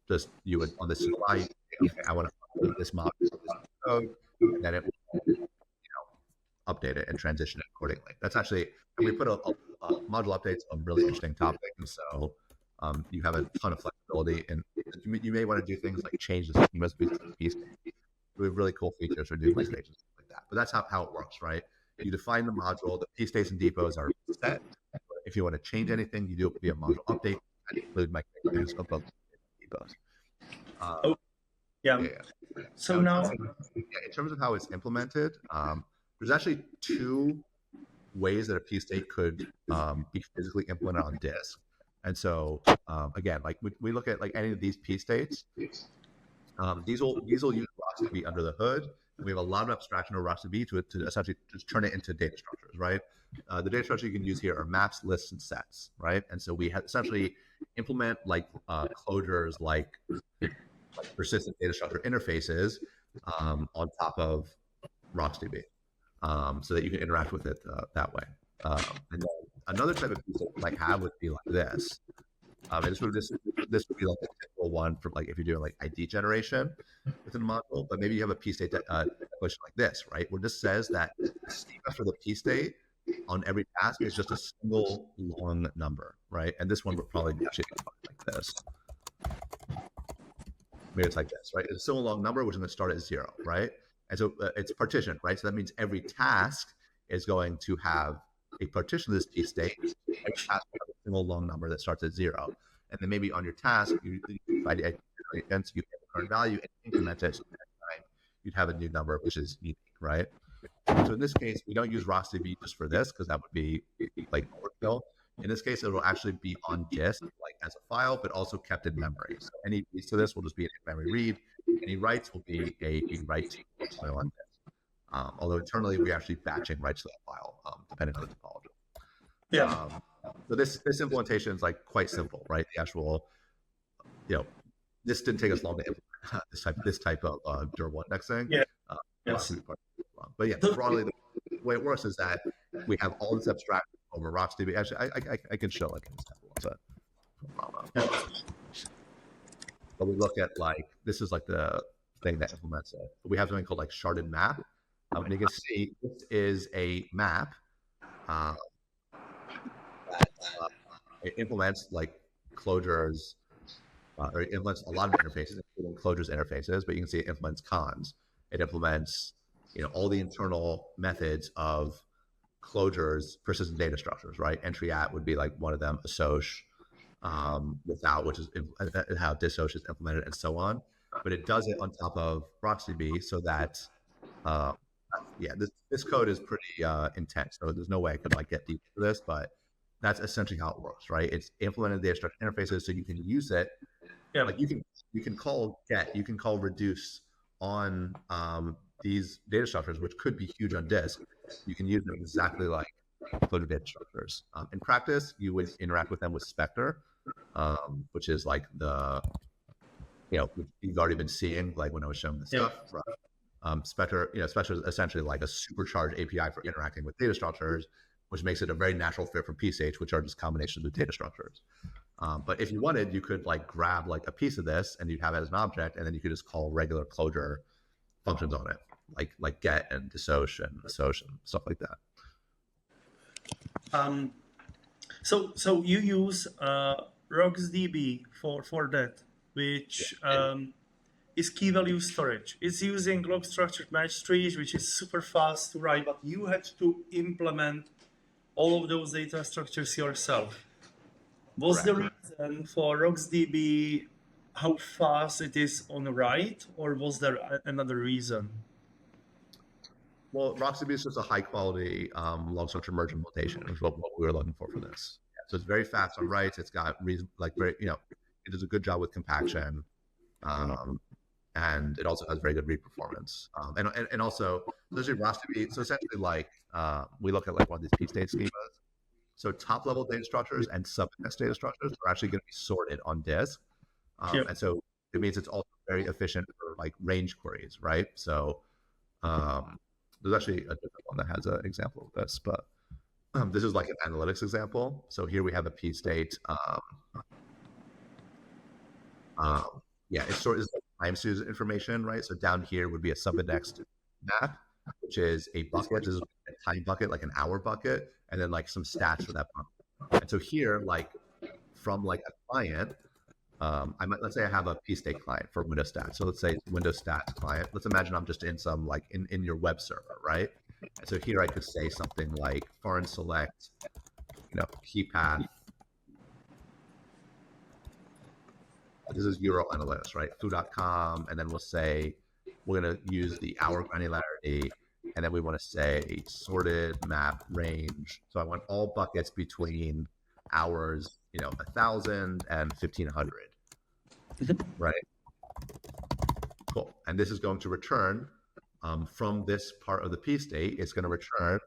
just you would on this UI, I want to update this module with this code, and then it will update it and transition it accordingly. That's actually, and we put a module updates a really interesting topic, and so you have a ton of flexibility in you may want to do things like change the schemas based on the piece. We have really cool features for doing states and stuff like that. But that's how it works, right? You define the module, the PStates and depots are set. If you want to change anything, you do it via module update. I include my values of both depots. Yeah. So now, in terms of how it's implemented, there's actually two ways that a PState could be physically implemented on disk. And so again, like we look at like any of these PStates, these will use RocksDB under the hood. And we have a lot of abstraction of RocksDB to essentially just turn it into data structures, right? The data structures you can use here are maps, lists, and sets, right? And so we essentially implement like closures like persistent data structure interfaces on top of RocksDB, so that you can interact with it that way. And then another type of piece that you might have would be like this. And this would be like a typical one for like if you're doing like ID generation within a module, but maybe you have a PState declaration like this, right? Where this says that the schema for the PState on every task is just a single long number, right? And this one would probably be actually like this. Maybe it's like this, right? It's a single long number, which is going to start at 0, right? And so it's partitioned, right? So that means every task is going to have a partition of this PState. Every task will have a single long number that starts at 0. And then maybe on your task, you find the against you get the current value and increment it. So next time you'd have a new number, which is unique, right? So in this case, we don't use RocksDB just for this because that would be like overkill. In this case, it will actually be on disk, like as a file, but also kept in memory. So any piece to this will just be a memory read. Any writes will be a write file on disk. Although internally, we actually batching writes to that file, depending on the topology. yeah. So this implementation is like quite simple, right? The actual, this didn't take us long to implement this type of durable indexing. Yeah. Yes. But yeah, broadly, the way it works is that we have all this abstraction over RocksDB. Actually, I can show like an example of that from Rama. But we look at like, this is like the thing that implements it. We have something called like sharded map. And you can see this is a map that it implements like Clojure's, or it implements a lot of interfaces, including Clojure's interfaces, but you can see it implements cons. It implements, all the internal methods of Clojure's persistent data structures, right? Entry at would be like one of them, assoc, without, which is how disoc is implemented, and so on. But it does it on top of RocksDB so that, this code is pretty intense. So there's no way I could like get deep into this, but that's essentially how it works, right? It's implemented data structure interfaces so you can use it. Yeah. Like you can call get, you can call reduce on these data structures, which could be huge on disk. You can use them exactly like Clojure data structures. In practice, you would interact with them with Spectre, which is like the, you've already been seeing like when I was showing this stuff. Right? Spectre, Spectre is essentially like a supercharged API for interacting with data structures, which makes it a very natural fit for PSH, which are just combinations of data structures. But if you wanted, you could like grab like a piece of this and you'd have it as an object, and then you could just call regular Clojure functions on it, like get and disoc and assoc and stuff like that. So you use RocksDB for that, which is key value storage. It's using log structured match trees, which is super fast to write, but you had to implement all of those data structures yourself. Was the reason for RocksDB how fast it is on the write, or was there another reason? Well, RocksDB is just a high quality log structure merge implementation, which is what we were looking for this. So it's very fast on writes. It's got reason, like very, it does a good job with compaction, and it also has very good read performance. And also, especially RocksDB. So essentially, like we look at like one of these PState schemas. So top level data structures and subindex data structures are actually going to be sorted on disk, and so it means it's also very efficient for like range queries, right? So there's actually a different one that has an example of this, but this is like an analytics example. So here we have a PState. It sort of time series information, right? So down here would be a subindexed map, which is a bucket. This is a time bucket, like an hour bucket, and then like some stats for that bucket. And so here, like from like a client, let's say I have a PState client for Windows Stats. So let's say Windows Stats client. Let's imagine I'm just in some like in your web server, right? And so here I could say something like foreign select, key path. This is URL analytics, right? Foo.com, and then we'll say we're going to use the hour granularity, and then we want to say sorted map range. So I want all buckets between hours, 1,000 and 1,500, right? Cool. And this is going to return from this part of the PState. It's going to return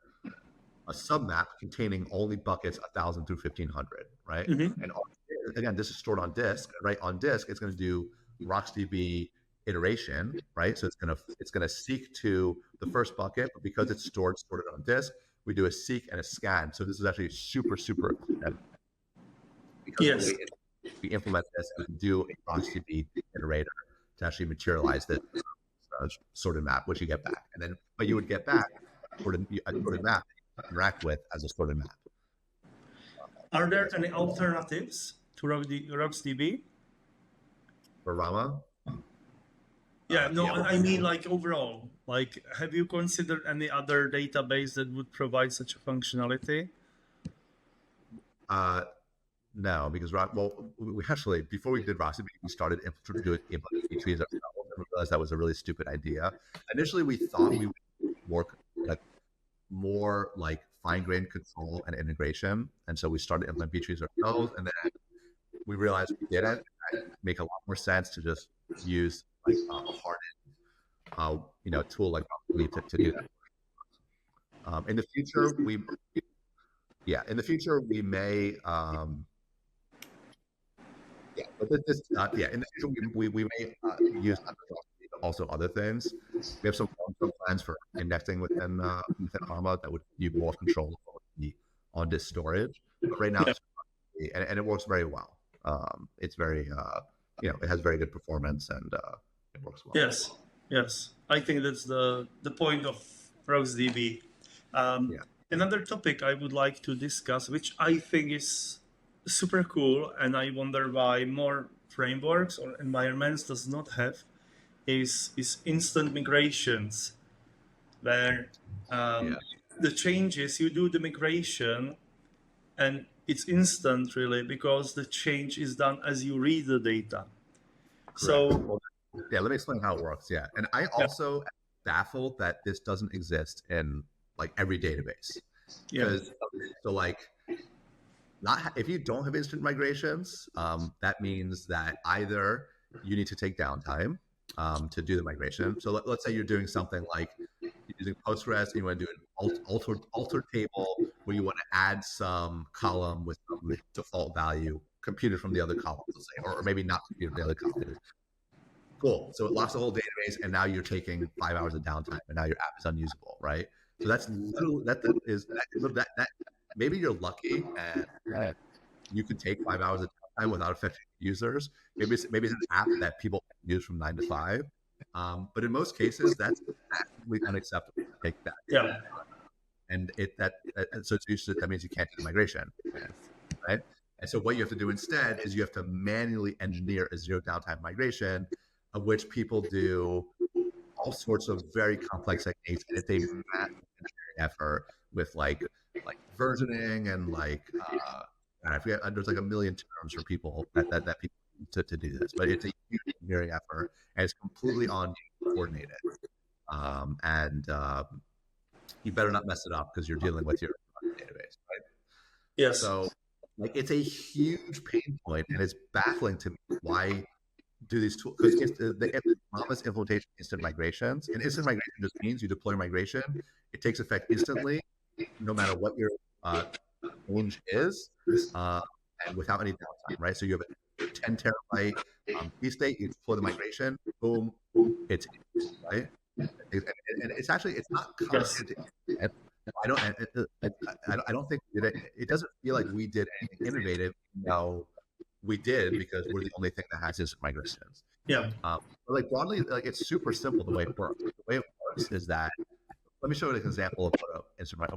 a submap containing only buckets 1,000 through 1,500, right? Mm-hmm. And again, this is stored on disk, right? On disk, it's going to do RocksDB iteration, right? So it's going to seek to the first bucket, but because it's stored on disk, we do a seek and a scan. So this is actually super, super because Yes. we implement this and do a RocksDB iterator to actually materialize this sorted map, which you get back, but you would get back a sorted map to interact with as a sorted map. Are there any alternatives to RocksDB? For Rama? Yeah, no, I mean like overall. Like, have you considered any other database that would provide such a functionality? No, because we actually, before we did RocksDB, we started doing implementing trees ourselves, and we realized that was a really stupid idea. Initially, we thought we would work more like fine-grained control and integration, and so we started implementing trees ourselves, and then we realized we didn't. It make a lot more sense to just use like a hardened, tool like RocksDB to do that. In the future, we may. In the future we may use also other things. We have some plans for indexing within Rama that would give you more control on disk storage. But right now, and it works very well. It's very it has very good performance and it works well. Yes. I think that's the point of RocksDB. Another topic I would like to discuss, which I think is super cool, and I wonder why more frameworks or environments does not have, is instant migrations, where the changes, you do the migration and it's instant really because the change is done as you read the data. Correct. So let me explain how it works. And I also am baffled that this doesn't exist in like every database. Because so like if you don't have instant migrations, that means that either you need to take downtime to do the migration. So let's say you're doing something like using Postgres and you want to do an alter table where you want to add some column with some default value computed from the other columns, let's say, or maybe not computed from the other columns. Cool. So it locks the whole database, and now you're taking 5 hours of downtime, and now your app is unusable, right? So that's literally that maybe you're lucky and you could take 5 hours of downtime without affecting users. Maybe it's an app that people use from 9 to 5. But in most cases, that's absolutely unacceptable to take that. And so that means you can't do the migration, right? And so what you have to do instead is you have to manually engineer a zero downtime migration, of which people do all sorts of very complex techniques, and it's a massive engineering effort with like versioning and I forget, there's like a million terms for people that people to do this, but it's a huge engineering effort, and it's completely coordinated. You better not mess it up because you're dealing with your database, right? Yes. So it's a huge pain point, and it's baffling to me why do these tools, because the Rama's implementation instant migrations, and instant migration just means you deploy migration, it takes effect instantly, no matter what your change is, and without any downtime, right? So you have a 10 terabyte PState, you deploy the migration, boom, it's right. And it's not complicated. I don't think we did it. It doesn't feel like we did anything innovative. No, we did, because we're the only thing that has instant migrations. But like broadly, like it's super simple the way it works. The way it works is that, let me show you an example of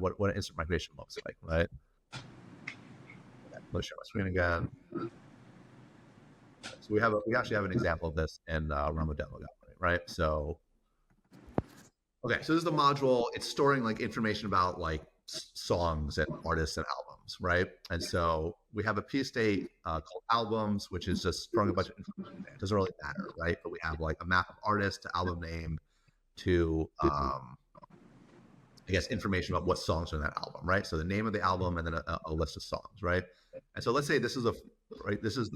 what an instant migration looks like, right? Let's share my screen again. So we actually have an example of this in Rama demo gallery, right? So okay, so this is the module. It's storing like information about like songs and artists and albums, right? And so we have a PState called albums, which is just throwing a bunch of information there. It doesn't really matter, right? But we have like a map of artist to album name to I guess information about what songs are in that album, right? So the name of the album and then a list of songs, right? And so let's say this is the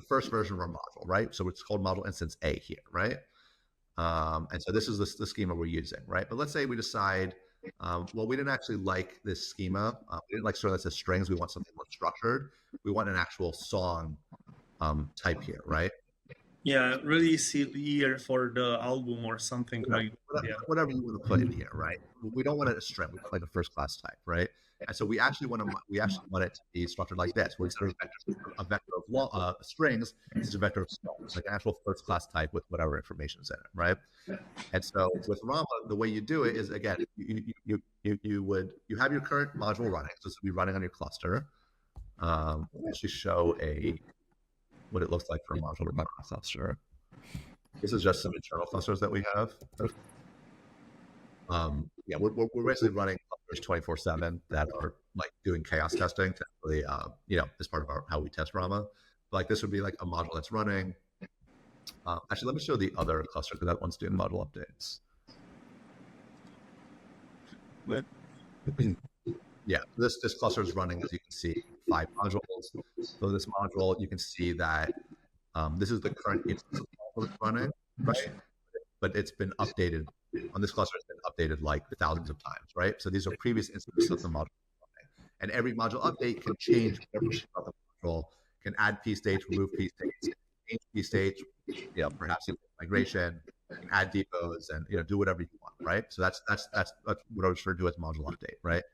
first version of our module, right? So it's called module instance A here, right? And so this is the schema we're using, right? But let's say we decide, well, we didn't actually like this schema. We didn't like sort of that says strings. We want something more structured. We want an actual song type here, right? Yeah, really see here for the album or something like yeah. Whatever you want to put in here, right? We don't want it a string. We want like a first class type, right? And so we actually want it to be structured like this, where instead of a vector of strings, it's a vector of songs, like an actual first class type with whatever information is in it, right? And so with Rama, the way you do it is again, you have your current module running, so this will be running on your cluster. Let me actually show what it looks like for a module to run on a cluster. This is just some internal clusters that we have. Yeah, we're basically running clusters 24/7 that are like doing chaos testing to really, as part of how we test Rama. But, like this would be like a module that's running. Actually, let me show the other cluster because that one's doing module updates. Yeah, this cluster is running, as you can see, 5 modules. So this module, you can see that this is the current instance of the module that's running, right? But it's been updated on this cluster. It's been updated like thousands of times, right? So these are previous instances of the module, and every module update can change whatever about the module, can add PStates, remove PStates, change PStates, perhaps migration, can add depots, and do whatever you want, right? So that's what I refer to as module update, right?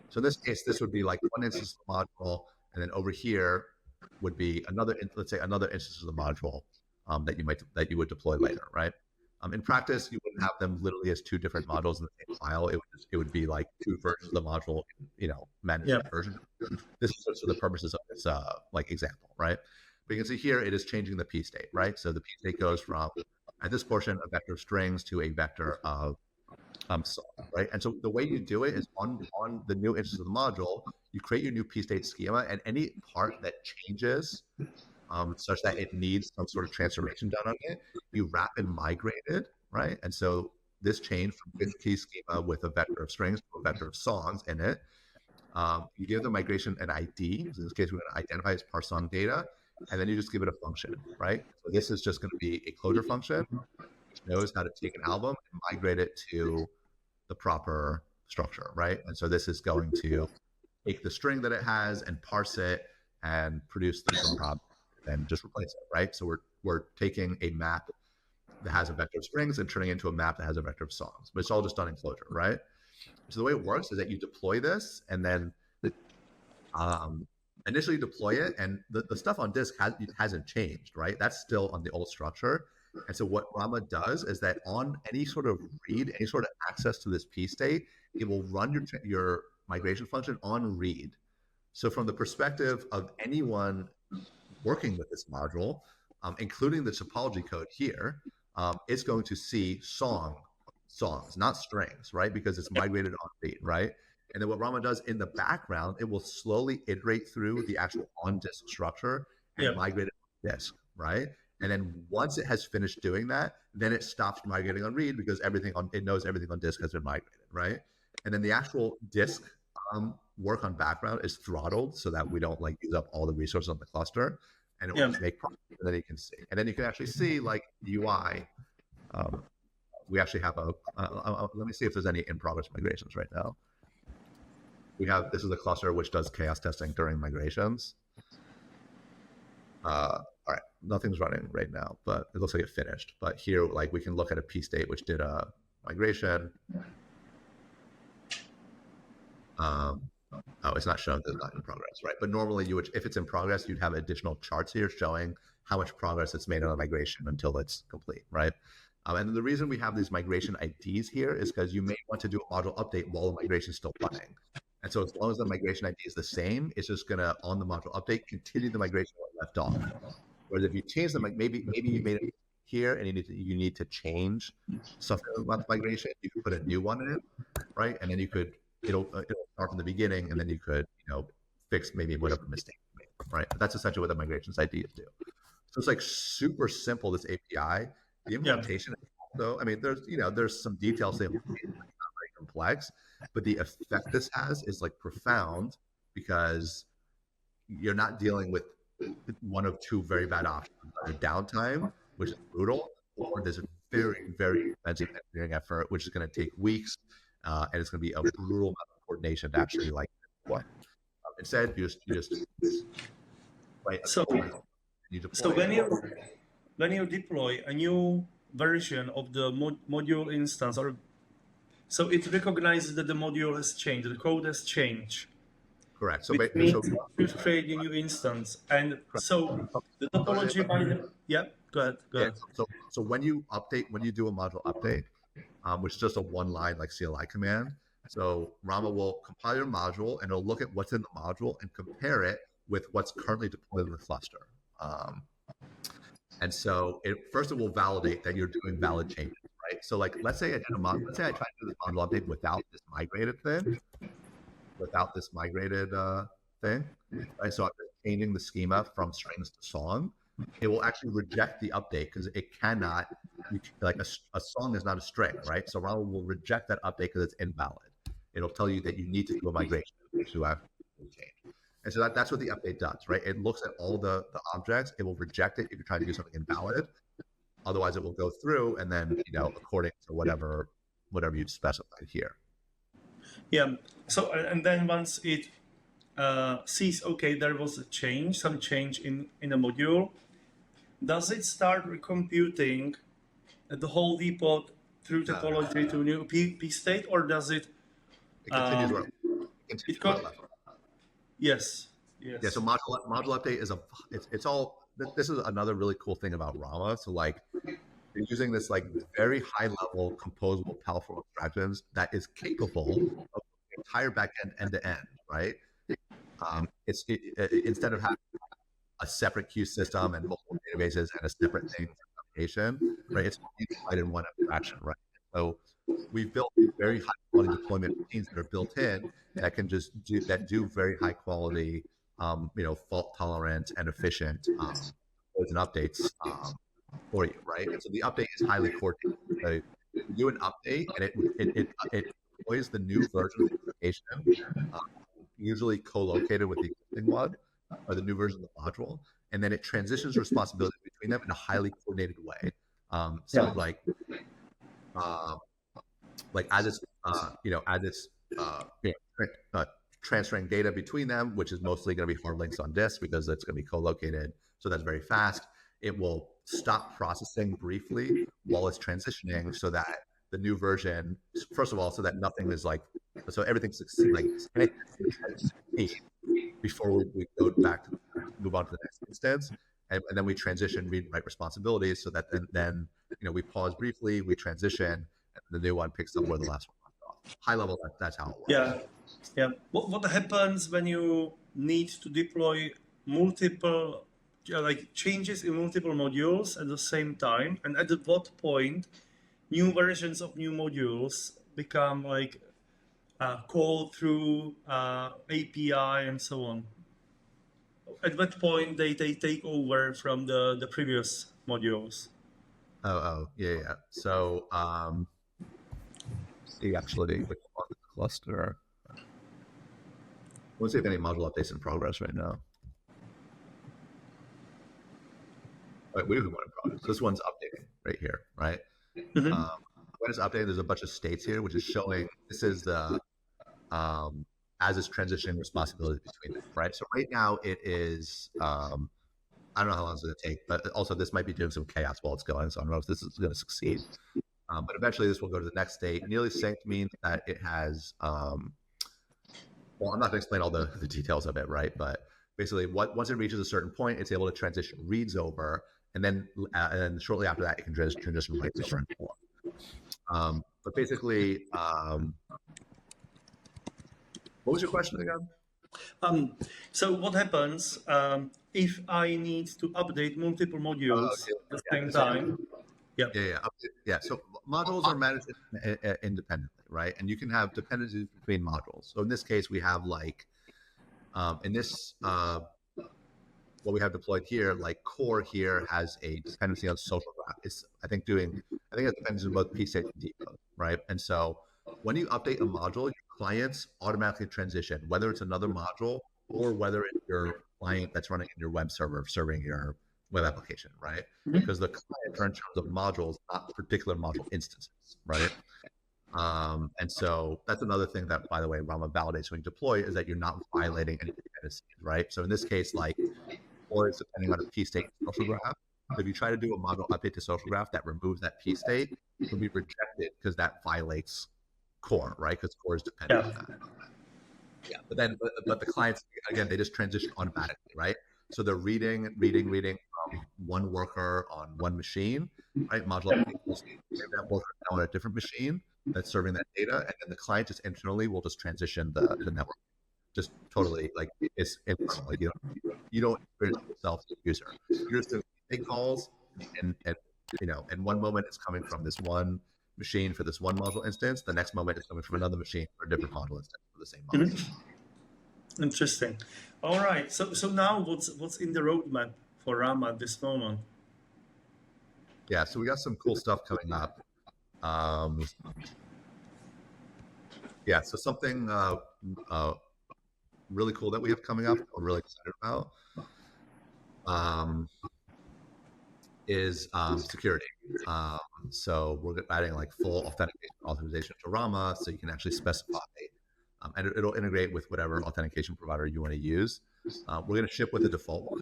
So in this case, this would be like one instance of the module, and then over here would be another, let's say another instance of the module that you would deploy later, right? In practice, you wouldn't have them literally as 2 different modules in the same file. It would be like 2 versions of the module, managed version. This is for the purposes of this like example, right? But you can see here it is changing the PState, right? So the PState goes from at this portion a vector of strings to a vector of song, right? And so the way you do it is on the new instance of the module, you create your new PState schema, and any part that changes such that it needs some sort of transformation done on it, you wrap and migrate it, right? And so this change from this key schema with a vector of strings to a vector of songs in it, you give the migration an ID. So in this case, we're going to identify as parse song data, and then you just give it a function, right? So this is just going to be a Clojure function, which knows how to take an album and migrate it to the proper structure, right? And so this is going to take the string that it has and parse it and produce the string prop and just replace it, right? So we're taking a map that has a vector of strings and turning it into a map that has a vector of songs, but it's all just done in Clojure, right? So the way it works is that you deploy this and then initially deploy it, and the stuff on disk hasn't changed, right? That's still on the old structure. And so what Rama does is that on any sort of read, any sort of access to this PState, it will run your migration function on read. So from the perspective of anyone working with this module, including the topology code here, it's going to see songs, not strings, right? Because it's migrated on read, right? And then what Rama does in the background, it will slowly iterate through the actual on-disk structure and migrate it on disk, right? And then once it has finished doing that, then it stops migrating on read because it knows everything on disk has been migrated, right? And then the actual disk work on background is throttled so that we don't like use up all the resources on the cluster, and it will just make progress. And then you can see, and then you can actually see like UI. We actually have let me see if there's any in progress migrations right now. This is a cluster which does chaos testing during migrations. All right, nothing's running right now, but it looks like it finished. But here, like we can look at a PState which did a migration. Oh, it's not showing that it's not in progress, right? But normally if it's in progress, you'd have additional charts here showing how much progress it's made on the migration until it's complete, right? And the reason we have these migration IDs here is because you may want to do a module update while the migration is still running. And so as long as the migration ID is the same, it's just going to, on the module update, continue the migration where it left off. Whereas if you change them, like maybe you made it here and you need to change something about the migration, you could put a new one in, right? And then you could it'll start from the beginning, and then you could fix maybe whatever mistake you made, right? But that's essentially what the migrations ideas do. So it's like super simple, this API. The implementation is also, I mean, there's some details they very complex, but the effect this has is like profound because you're not dealing with one of two very bad options: either downtime, which is brutal, or this very, very expensive engineering effort, which is going to take weeks, and it's going to be a brutal amount of coordination to actually like what. Instead, you just write a So, code, and you deploy so it. when you deploy a new version of the module instance, or so it recognizes that the module has changed, the code has changed, Correct. So, which so means you should create a new instance. And correct. so the topology by the go Yeah. ahead. So when you do a module update, which is just a one line like CLI command. So Rama will compile your module and it'll look at what's in the module and compare it with what's currently deployed in the cluster. And so it will validate that you're doing valid changes, right? So like let's say I tried to do this module update without this migrated thing, right? So I'm changing the schema from strings to song. It will actually reject the update because it cannot, like a song is not a string, right? So Rama will reject that update because it's invalid. It'll tell you that you need to do a migration to actually change. And so that's what the update does, right? It looks at all the objects. It will reject it if you're trying to do something invalid. Otherwise, it will go through and then, according to whatever you've specified here. Yeah. So and then once it sees, okay, there was some change in a module, does it start recomputing the whole depot through topology to new PState, or does it? It continues running. Yes. Yeah. So module update is it's all. This is another really cool thing about Rama. So like, you're using this like very high level composable powerful abstractions that is capable of the entire backend end to end, right? Instead of having a separate queue system and multiple databases and a separate thing for application, right? It's unified in one abstraction, right? So we've built very high quality deployment routines that are built in that can just do very high quality, fault tolerant and efficient and updates for you, right? And so the update is highly coordinated. So you do an update and it deploys the new version of the application, usually co-located with the existing one or the new version of the module, and then it transitions responsibility between them in a highly coordinated way. As it's transferring data between them, which is mostly going to be hard links on disk because it's going to be co-located, so that's very fast. It will stop processing briefly while it's transitioning, so that the new version, first of all, so that nothing is like, so everything's like before we go back to move on to the next instance, and then we transition read and write responsibilities, so that then we pause briefly, we transition, and the new one picks up where the last one left off. High level, that's how it works. Yeah. What happens when you need to deploy multiple changes in multiple modules at the same time, and at what point new versions of new modules become like called through API and so on? At what point they take over from the previous modules? Yeah. So see actually which on the cluster. Let's see if any module updates in progress right now. Right, we do have one in progress. So this one's updating right here, right? Mm-hmm. When it's updating, there's a bunch of states here, which is showing this is the as it's transitioning responsibility between them, right? So right now it is, I don't know how long it's going to take, but also this might be doing some chaos while it's going, so I don't know if this is going to succeed. But eventually this will go to the next state. Nearly synced means that it has, well, I'm not going to explain all the details of it, right? But basically, once it reaches a certain point, it's able to transition reads over, and then shortly after that, it can transition writes over and forth. But basically, what was your question again? So what happens if I need to update multiple modules at the same time? Yep. Yeah. So modules are managed independently, right? And you can have dependencies between modules. So in this case, we have like in this what we have deployed here, like core here has a dependency on social graph. It's I think it depends on both PStates and decodes, right? And so when you update a module, your clients automatically transition, whether it's another module or whether it's your client that's running in your web server serving your web application, right? Because the clients are in terms of modules, not particular module instances, right? And so that's another thing that, by the way, Rama validates when you deploy is that you're not violating any dependencies, right? So in this case, like, or it's depending on a P-state social graph. So if you try to do a module update to social graph that removes that P-state, it'll be rejected because that violates core, right? Because core is dependent on that. Yeah, but the clients again they just transition automatically, right? So they're reading from one worker on one machine, right? Module equals that worker now on a different machine that's serving that data, and then the client just internally will just transition the network, just totally like it's like you don't experience yourself as a user. You're just doing big calls, and in one moment it's coming from this one machine for this one module instance. The next moment it's coming from another machine for a different module instance for the same module. Interesting. All right. So now what's in the roadmap for Rama at this moment? Yeah, so we got some cool stuff coming up. Yeah, so something really cool that we have coming up, I'm really excited about, is security. So we're adding like full authentication authorization to Rama, so you can actually specify, and it'll integrate with whatever authentication provider you want to use. We're going to ship with the default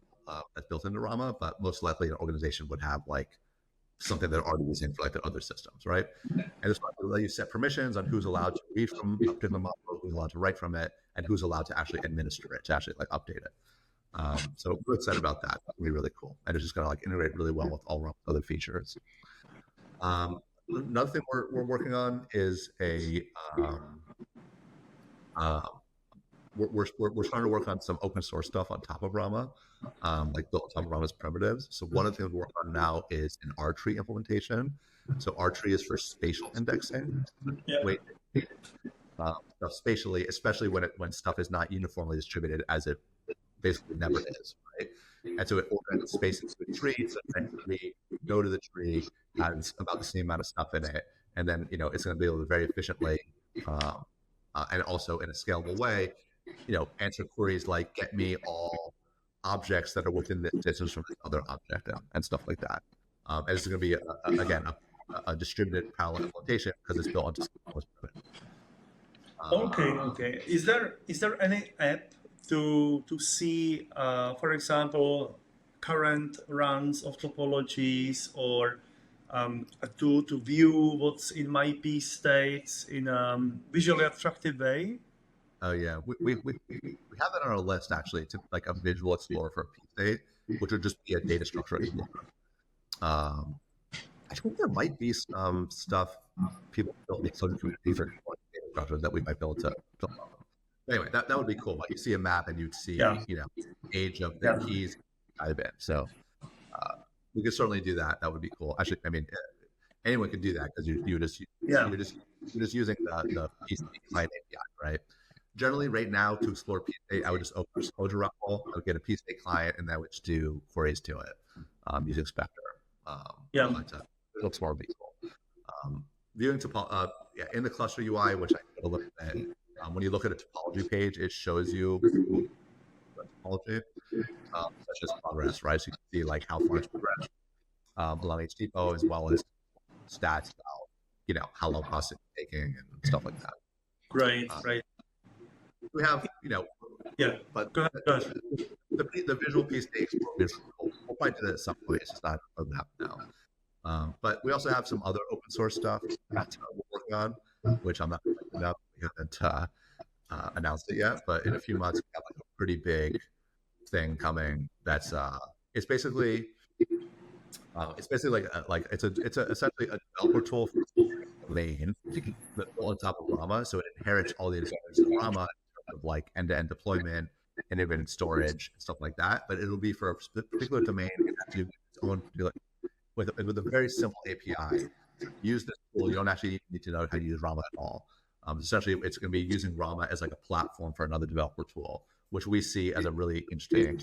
that's built into Rama, but most likely an organization would have like something they're already using for like their other systems, right? And this will let you set permissions on who's allowed to read from a particular module, who's allowed to write from it, and who's allowed to actually administer it, to actually like update it. So we're excited about that. That'll be really cool, and it's just going to like integrate really well with all our other features. Another thing we're working on is we're starting to work on some open source stuff on top of Rama, like built on top of Rama's primitives. So one of the things we're working on now is an R tree implementation. So R tree is for spatial indexing. Wait, stuff spatially, especially when stuff is not uniformly distributed, as it basically never is, right? And so it organizes space into a tree. So the tree, go to the tree, has about the same amount of stuff in it, and then it's going to be able to very efficiently and also in a scalable way, answer queries like get me all objects that are within this distance from this other object and stuff like that. And it's going to be a distributed parallel implementation because it's built on Scalable. Okay. Is there any app to see, for example, current runs of topologies, or a tool to view what's in my PStates in a visually attractive way? Oh yeah, we have that on our list actually, to like a visual explorer for a PState, which would just be a data structure explorer. I think there might be some stuff people built in the Clojure community for data structures that we might be able to. Anyway, that would be cool. Like you see a map and you'd see age of the keys I've been. So we could certainly do that. That would be cool. Actually, I mean, anyone could do that because you're just using the PState client API, right? Generally, right now to explore PState, I would just open Clojure REPL. I would get a PState client, and I would just do queries to it using Spectre. It looks more visual. Viewing in the cluster UI, which I did a little bit. When you look at a topology page, it shows you topology, such as progress, right? So you can see like how far it's progressed along each depot, as well as stats about how long processing is taking and stuff like that. Right. We have but go ahead. The visual PState is cool. We'll probably do that at some point. It's just not a roadmap now. But we also have some other open source stuff that we're working on, which I'm not going to bring up. We haven't announced it yet, but in a few months we have like a pretty big thing coming. That's it's basically like it's essentially a developer tool for domain built on top of Rama, so it inherits all the experience of Rama in terms of like end-to-end deployment, integrated storage and stuff like that. But it'll be for a particular domain. It has to do its own with a very simple API. Use this tool. You don't actually need to know how to use Rama at all. Essentially, it's going to be using Rama as like a platform for another developer tool, which we see as a really interesting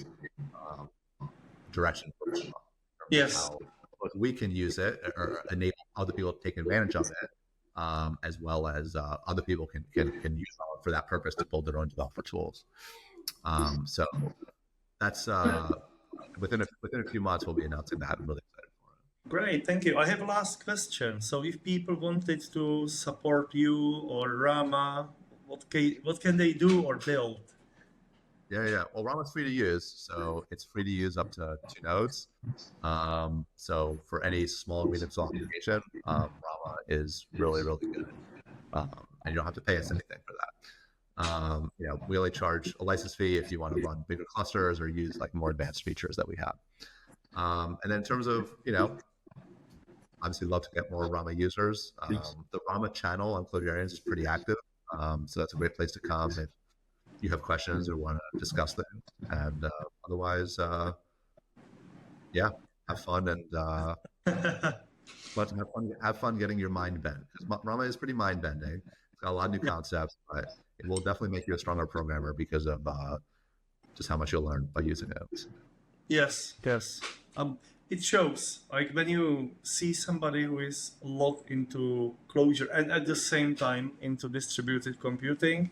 direction for Rama. Yes. How we can use it or enable other people to take advantage of it, as well as other people can use Rama for that purpose to build their own developer tools. So that's within a few months we'll be announcing that. I'm really excited for it. Great, thank you. I have a last question. So if people wanted to support you or Rama, what can they do or build? Yeah. Well, Rama's free to use, so it's free to use up to 2 nodes. So for any small medium-sized application, Rama is really, really good, and you don't have to pay us anything for that. We only charge a license fee if you want to run bigger clusters or use like more advanced features that we have. And then in terms of obviously love to get more Rama users. The Rama channel on Clojure is pretty active, so that's a great place to come if you have questions or want to discuss things. And otherwise, have fun and have fun getting your mind bent, because Rama is pretty mind bending. It's got a lot of new concepts, but it will definitely make you a stronger programmer because of just how much you'll learn by using it. Yes. It shows, like when you see somebody who is logged into Clojure and at the same time into distributed computing,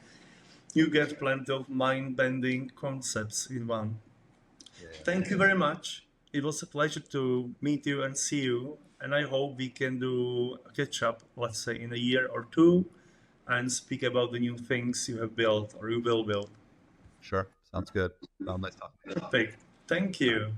you get plenty of mind-bending concepts in one. Yeah. Thank you very much. It was a pleasure to meet you and see you. And I hope we can do a catch-up, let's say in a year or two, and speak about the new things you have built or you will build. Sure. Sounds good. Nice talking to you. Perfect. Thank you.